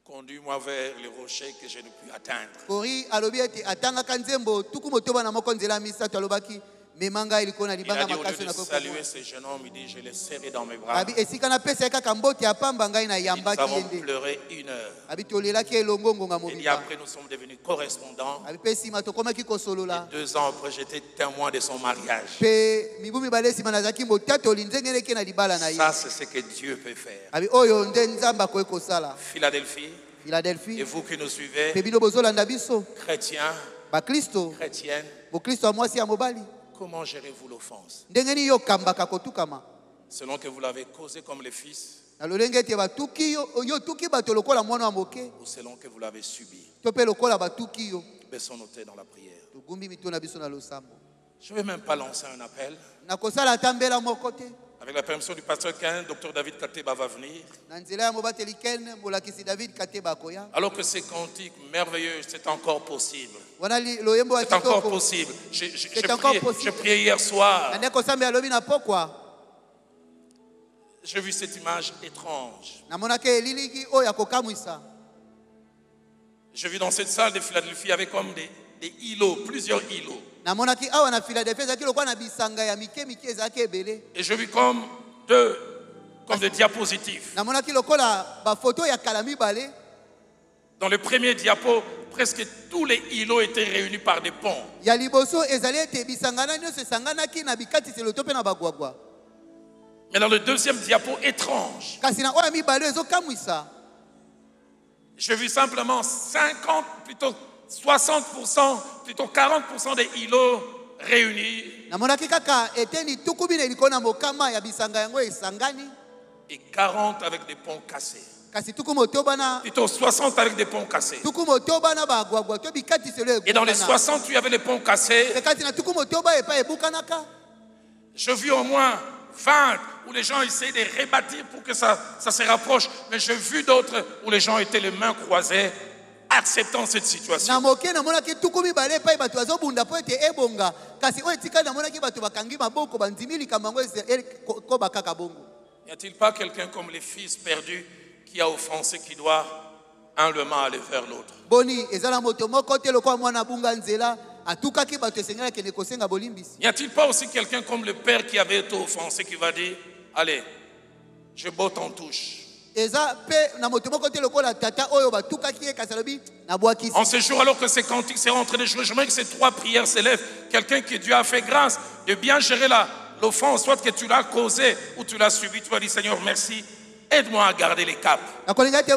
conduis-moi vers les rochers que je ne puis atteindre. kori alobi ete atangaka nzembo tuku motoba na moko nzela misato alobaki mema ngai likolo na Il a libanga dit, au makasi lieu na de saluer ce jeune homme, il dit, je l'ai serré dans mes bras. abi esika napesa ye kaka mbote ya pamba ngai na Nous yambaki ye avons nde pleuré 1 heure. abi tolelaki elongo ngonga Et mobimba après, nous sommes devenus correspondants. abi mpe nsima tokomaki kosolola 2 ans après, j'étais témoin de son mariage. mpe mibu mibale nsima nazalaki motatoli nzenge neke na libala na ye Ça, c'est ce que Dieu peut faire. abi oyo nde nzambe akoki kosala Philadelphie, et philadelphie vous qui nous suivez, mpe bino bozolanda biso chrétiens, bakristo chrétiennes, bokristo ya mwasi ya mobali comment gérez-vous l'offense? ndenge nini yokambaka kotukama Selon que vous l'avez causé comme le fils, na lolenge ete batuki yo otuki bato lokola mwana wa moke ou selon que vous l'avez subi? to mpe lokola batuki yo Baissons nos têtes dans la prière. togumbi mito na biso na losambo Je ne vais même pas lancer un appel. nakosala ata mbela moko te Avec la permission du pasteur Ken, Dr David Kateba va venir. na nzela ya mobateli ken molakisi david kateba akoya Alors que ces cantiques merveilleux, c'est encore possible. wana loyembo ya C'est encore kitoko possible. C'est encore possible. Je priais hier soir. na nde kosambela alobi na pokwa J'ai vu cette image étrange. namonaki eliliki oyo ya kokamwisa Je vis dans cette salle de Philadelphie, il y avait comme des îlots, plusieurs îlots. namonaki awa na philadelphie ezalaki lokola na bisanga ya mike mike ezalaki ebele Et je vis comme des diapositives. namonaki lokola bafoto ya kala mibale Dans le premier diapo, presque tous les îlots étaient réunis par des ponts. Ya liboso ezali ete bisangana nyonso esanganaki na bikatiselo to mpe na bagwagwa. Mais dans le deuxième diapo, étrange, Kasi na oyo ya mibale ezokamwisa. j'ai vu simplement 50, plutôt 60%, plutôt 40% des îlots réunis Namonaki kaka eteni tuku bino eliko na mokama ya bisanga yango esangani. et 40 avec des ponts cassés. Kasi tuku motoba na Plutôt 60 avec des ponts cassés. tuku motoba na bagwagwa to bikatiselo Et dans les ebukana. 60, il y avait les ponts cassés. Kasi na tuku motoba epa ebukanaka. Je vis au moins 20 où les gens essaient de rebâtir pour que ça se rapproche. Mais j'ai vu d'autres où les gens étaient les mains croisées, acceptant cette situation. Na moke namonaki tuku mibale epa bato bazobunda po ete ebonga. Kasi oyo etika namonaki bato bakangi maboko bandimi likambo yango koba kaka bongo. N'y a-t-il pas quelqu'un comme les fils perdus qui a offensé, qui doit humblement aller vers l'autre? Boni ezala moto moko te lokola mwana bunga nzela atukaki bato esengela kende kosenga bolimbisi. N'y a-t-il pas aussi quelqu'un comme le père qui avait été offensé qui va dire, allez, je botte en touche? Eza pe na moto moko te lokola tata oyo batukaki ye kasi alobi na bwakisi. En ce jour, alors que ces cantiques sont en train de jouer, j'aimerais que ces 3 prières s'élèvent. Quelqu'un qui Dieu a fait grâce de bien gérer l'offense, soit que tu l'as causé ou tu l'as subi. Tu vas dire, Seigneur, merci. Aide-moi à garder les caps. Nakolinga te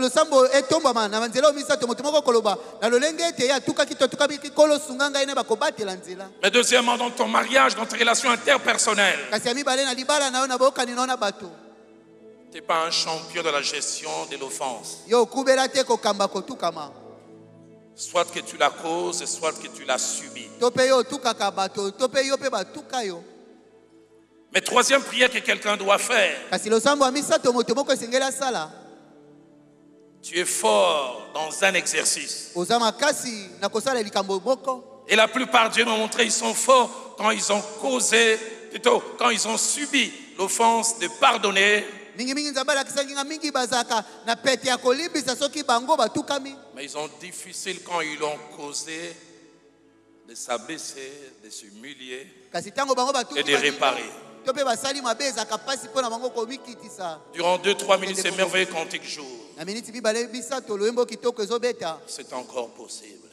losambo etombama na nzela misato moto moko koloba na lolenge ete ya tukaki to tukaki kolo sunganga ine bakobatela nzela. Mais deuxièmement, dans ton mariage, dans tes relations interpersonnelles, Kasi ya mibale na libala na yo na bokani na bato. tu n'es pas un champion de la gestion de l'offense. Yo kubela te kokamba kotukama. Soit que tu la causes, soit que tu l'as subi. To pe yo tukaka bato, to pe yo pe batuka yo. Mais troisième prière que quelqu'un doit faire, Kasi losambo misato moto moko esengela sala. tu es fort dans un exercice. Ozama kasi na kosala likambo moko. Et la plupart, Dieu m'a montré, ils sont forts quand ils ont causé, plutôt quand ils ont subi l'offense de pardonner. Mingi nzambe alakisaki nga mingi bazaka na pete ya kolimbisa soki bango batukami. Mais ils ont difficile quand ils l'ont causé de s'abaisser, de s'humilier Kasi tango bango et de réparer. to pe basali mabe ezaka pasi mpona bango komikitisa. Durant 2-3 minutes, ces merveilleux cantiques jouent. Na miniti mibale misato loyembo kitoko ezobeta. C'est encore possible.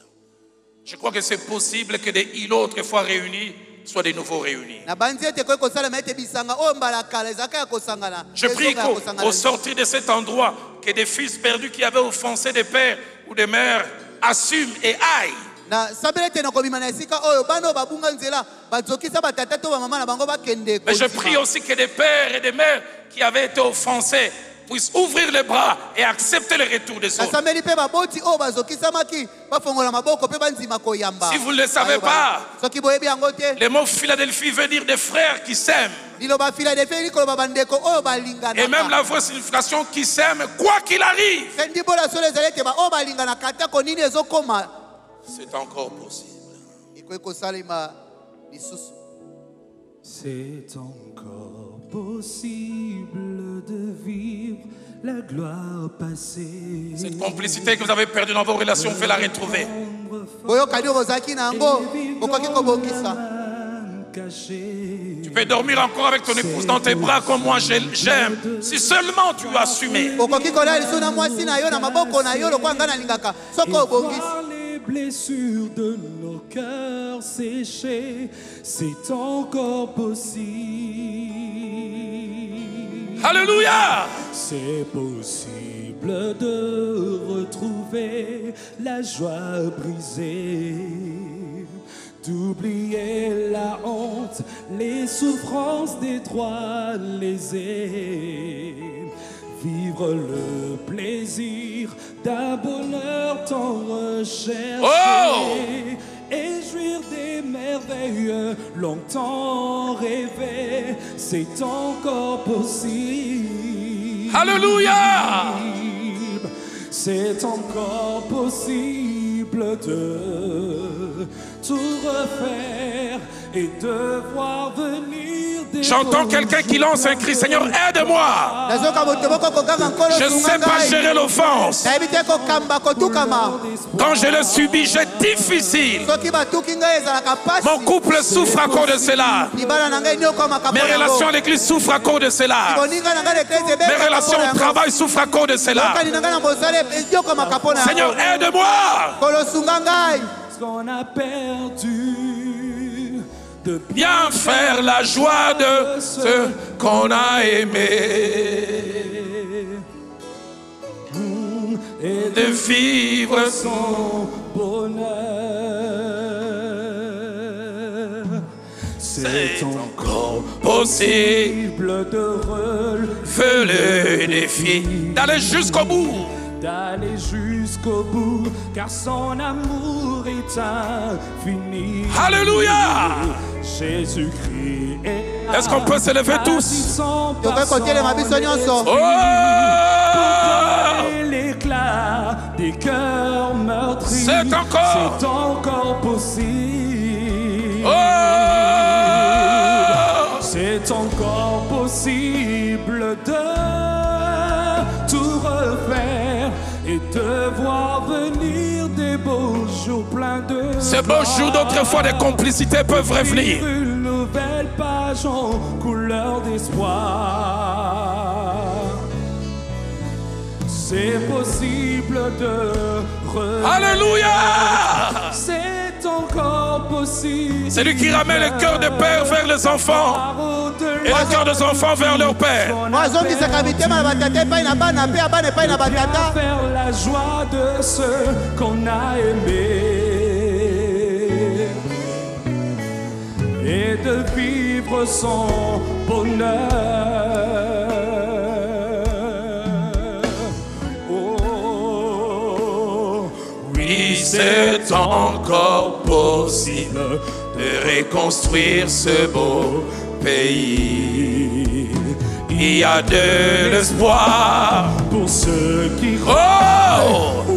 Je crois que c'est possible que des îlots autrefois réunis soient de nouveau réunis. Na banzi ete koyi kosalama ete bisanga oyo mbala kala ezalaka ya kosangana. Je prie qu'au sortir de cet endroit, que des fils perdus qui avaient offensé des pères ou des mères assument et aillent. Na sabela ete na kobima na esika oyo bana oyo babunga nzela bazokisa batata to bamama na bango bakende. Mais je prie aussi que des pères et des mères qui avaient été offensés puissent ouvrir les bras et accepter le retour des autres. Nasambeli pe baboti oyo bazokisamaki bafongola maboko pe banzima koyamba. Si vous ne le savez pas, soki boyebi yango te. le mot Philadelphie veut dire des frères qui s'aiment. Liloba Philadelphie likoloba bandeko oyo balinganaka. Et même la voix signification qui s'aiment quoi qu'il arrive. Kendi bola solo ezali ete ba oyo balinganaka atako nini ezokoma. C'est encore possible. Ikoki kosalema lisusu. C'est encore possible de vivre la gloire passée. Cette complicité que vous avez perdue dans vos relations, vous la retrouver. Boyokani oyo bozalaki na yango okoki kobongisa. Tu peux dormir encore avec ton épouse dans tes bras comme moi j'aime. Si seulement tu as assumé. Okoki kolia lisu na mwasi na yo na maboko na yo lokola nga nalingaka soki obongisi. Les blessures de nos cœurs séchés, c'est encore possible. Alléluia! C'est possible de retrouver la joie brisée, d'oublier la honte, les souffrances des droits lésés, vivre le plaisir d'un bonheur tant recherché. Oh! Et jouir des merveilles longtemps rêvées, c'est encore possible. Alléluia! C'est encore possible de tout refaire et de voir venir J'entends quelqu'un qui lance un cri, Seigneur, aide-moi. Je ne sais pas gérer l'offense. Quand je le subis, j'ai difficile. Mon couple souffre à cause de cela. Mes relations à l'église souffrent à cause de cela. Mes relations au travail souffrent à cause de cela. Seigneur, aide-moi. Ce qu'on a perdu, de bien faire la joie de ceux qu'on a aimés. Et De vivre son bonheur. C'est encore possible de feu le défi d'aller jusqu'au bout. D'aller jusqu'au bout, car son amour est infini. Alléluia. Jésus-Christ est là. Est-ce qu'on peut se lever tous? Oh, l'éclat des cœurs meurtris. C'est encore possible. Oh. C'est encore possible de tout refaire et de voir venir des beaux jours pleins de Ces beaux jours d'autrefois, des complicités peuvent revenir. Une nouvelle page en couleur d'espoir. C'est possible de Alléluia. C'est encore possible. C'est lui qui ramène le cœur des pères vers les enfants et le cœur des enfants vers leur père. Faire la joie de ceux qu'on a aimés et de vivre son bonheur. Oui, c'est encore possible de reconstruire ce beau pays. Il y a de l'espoir pour ceux qui oh!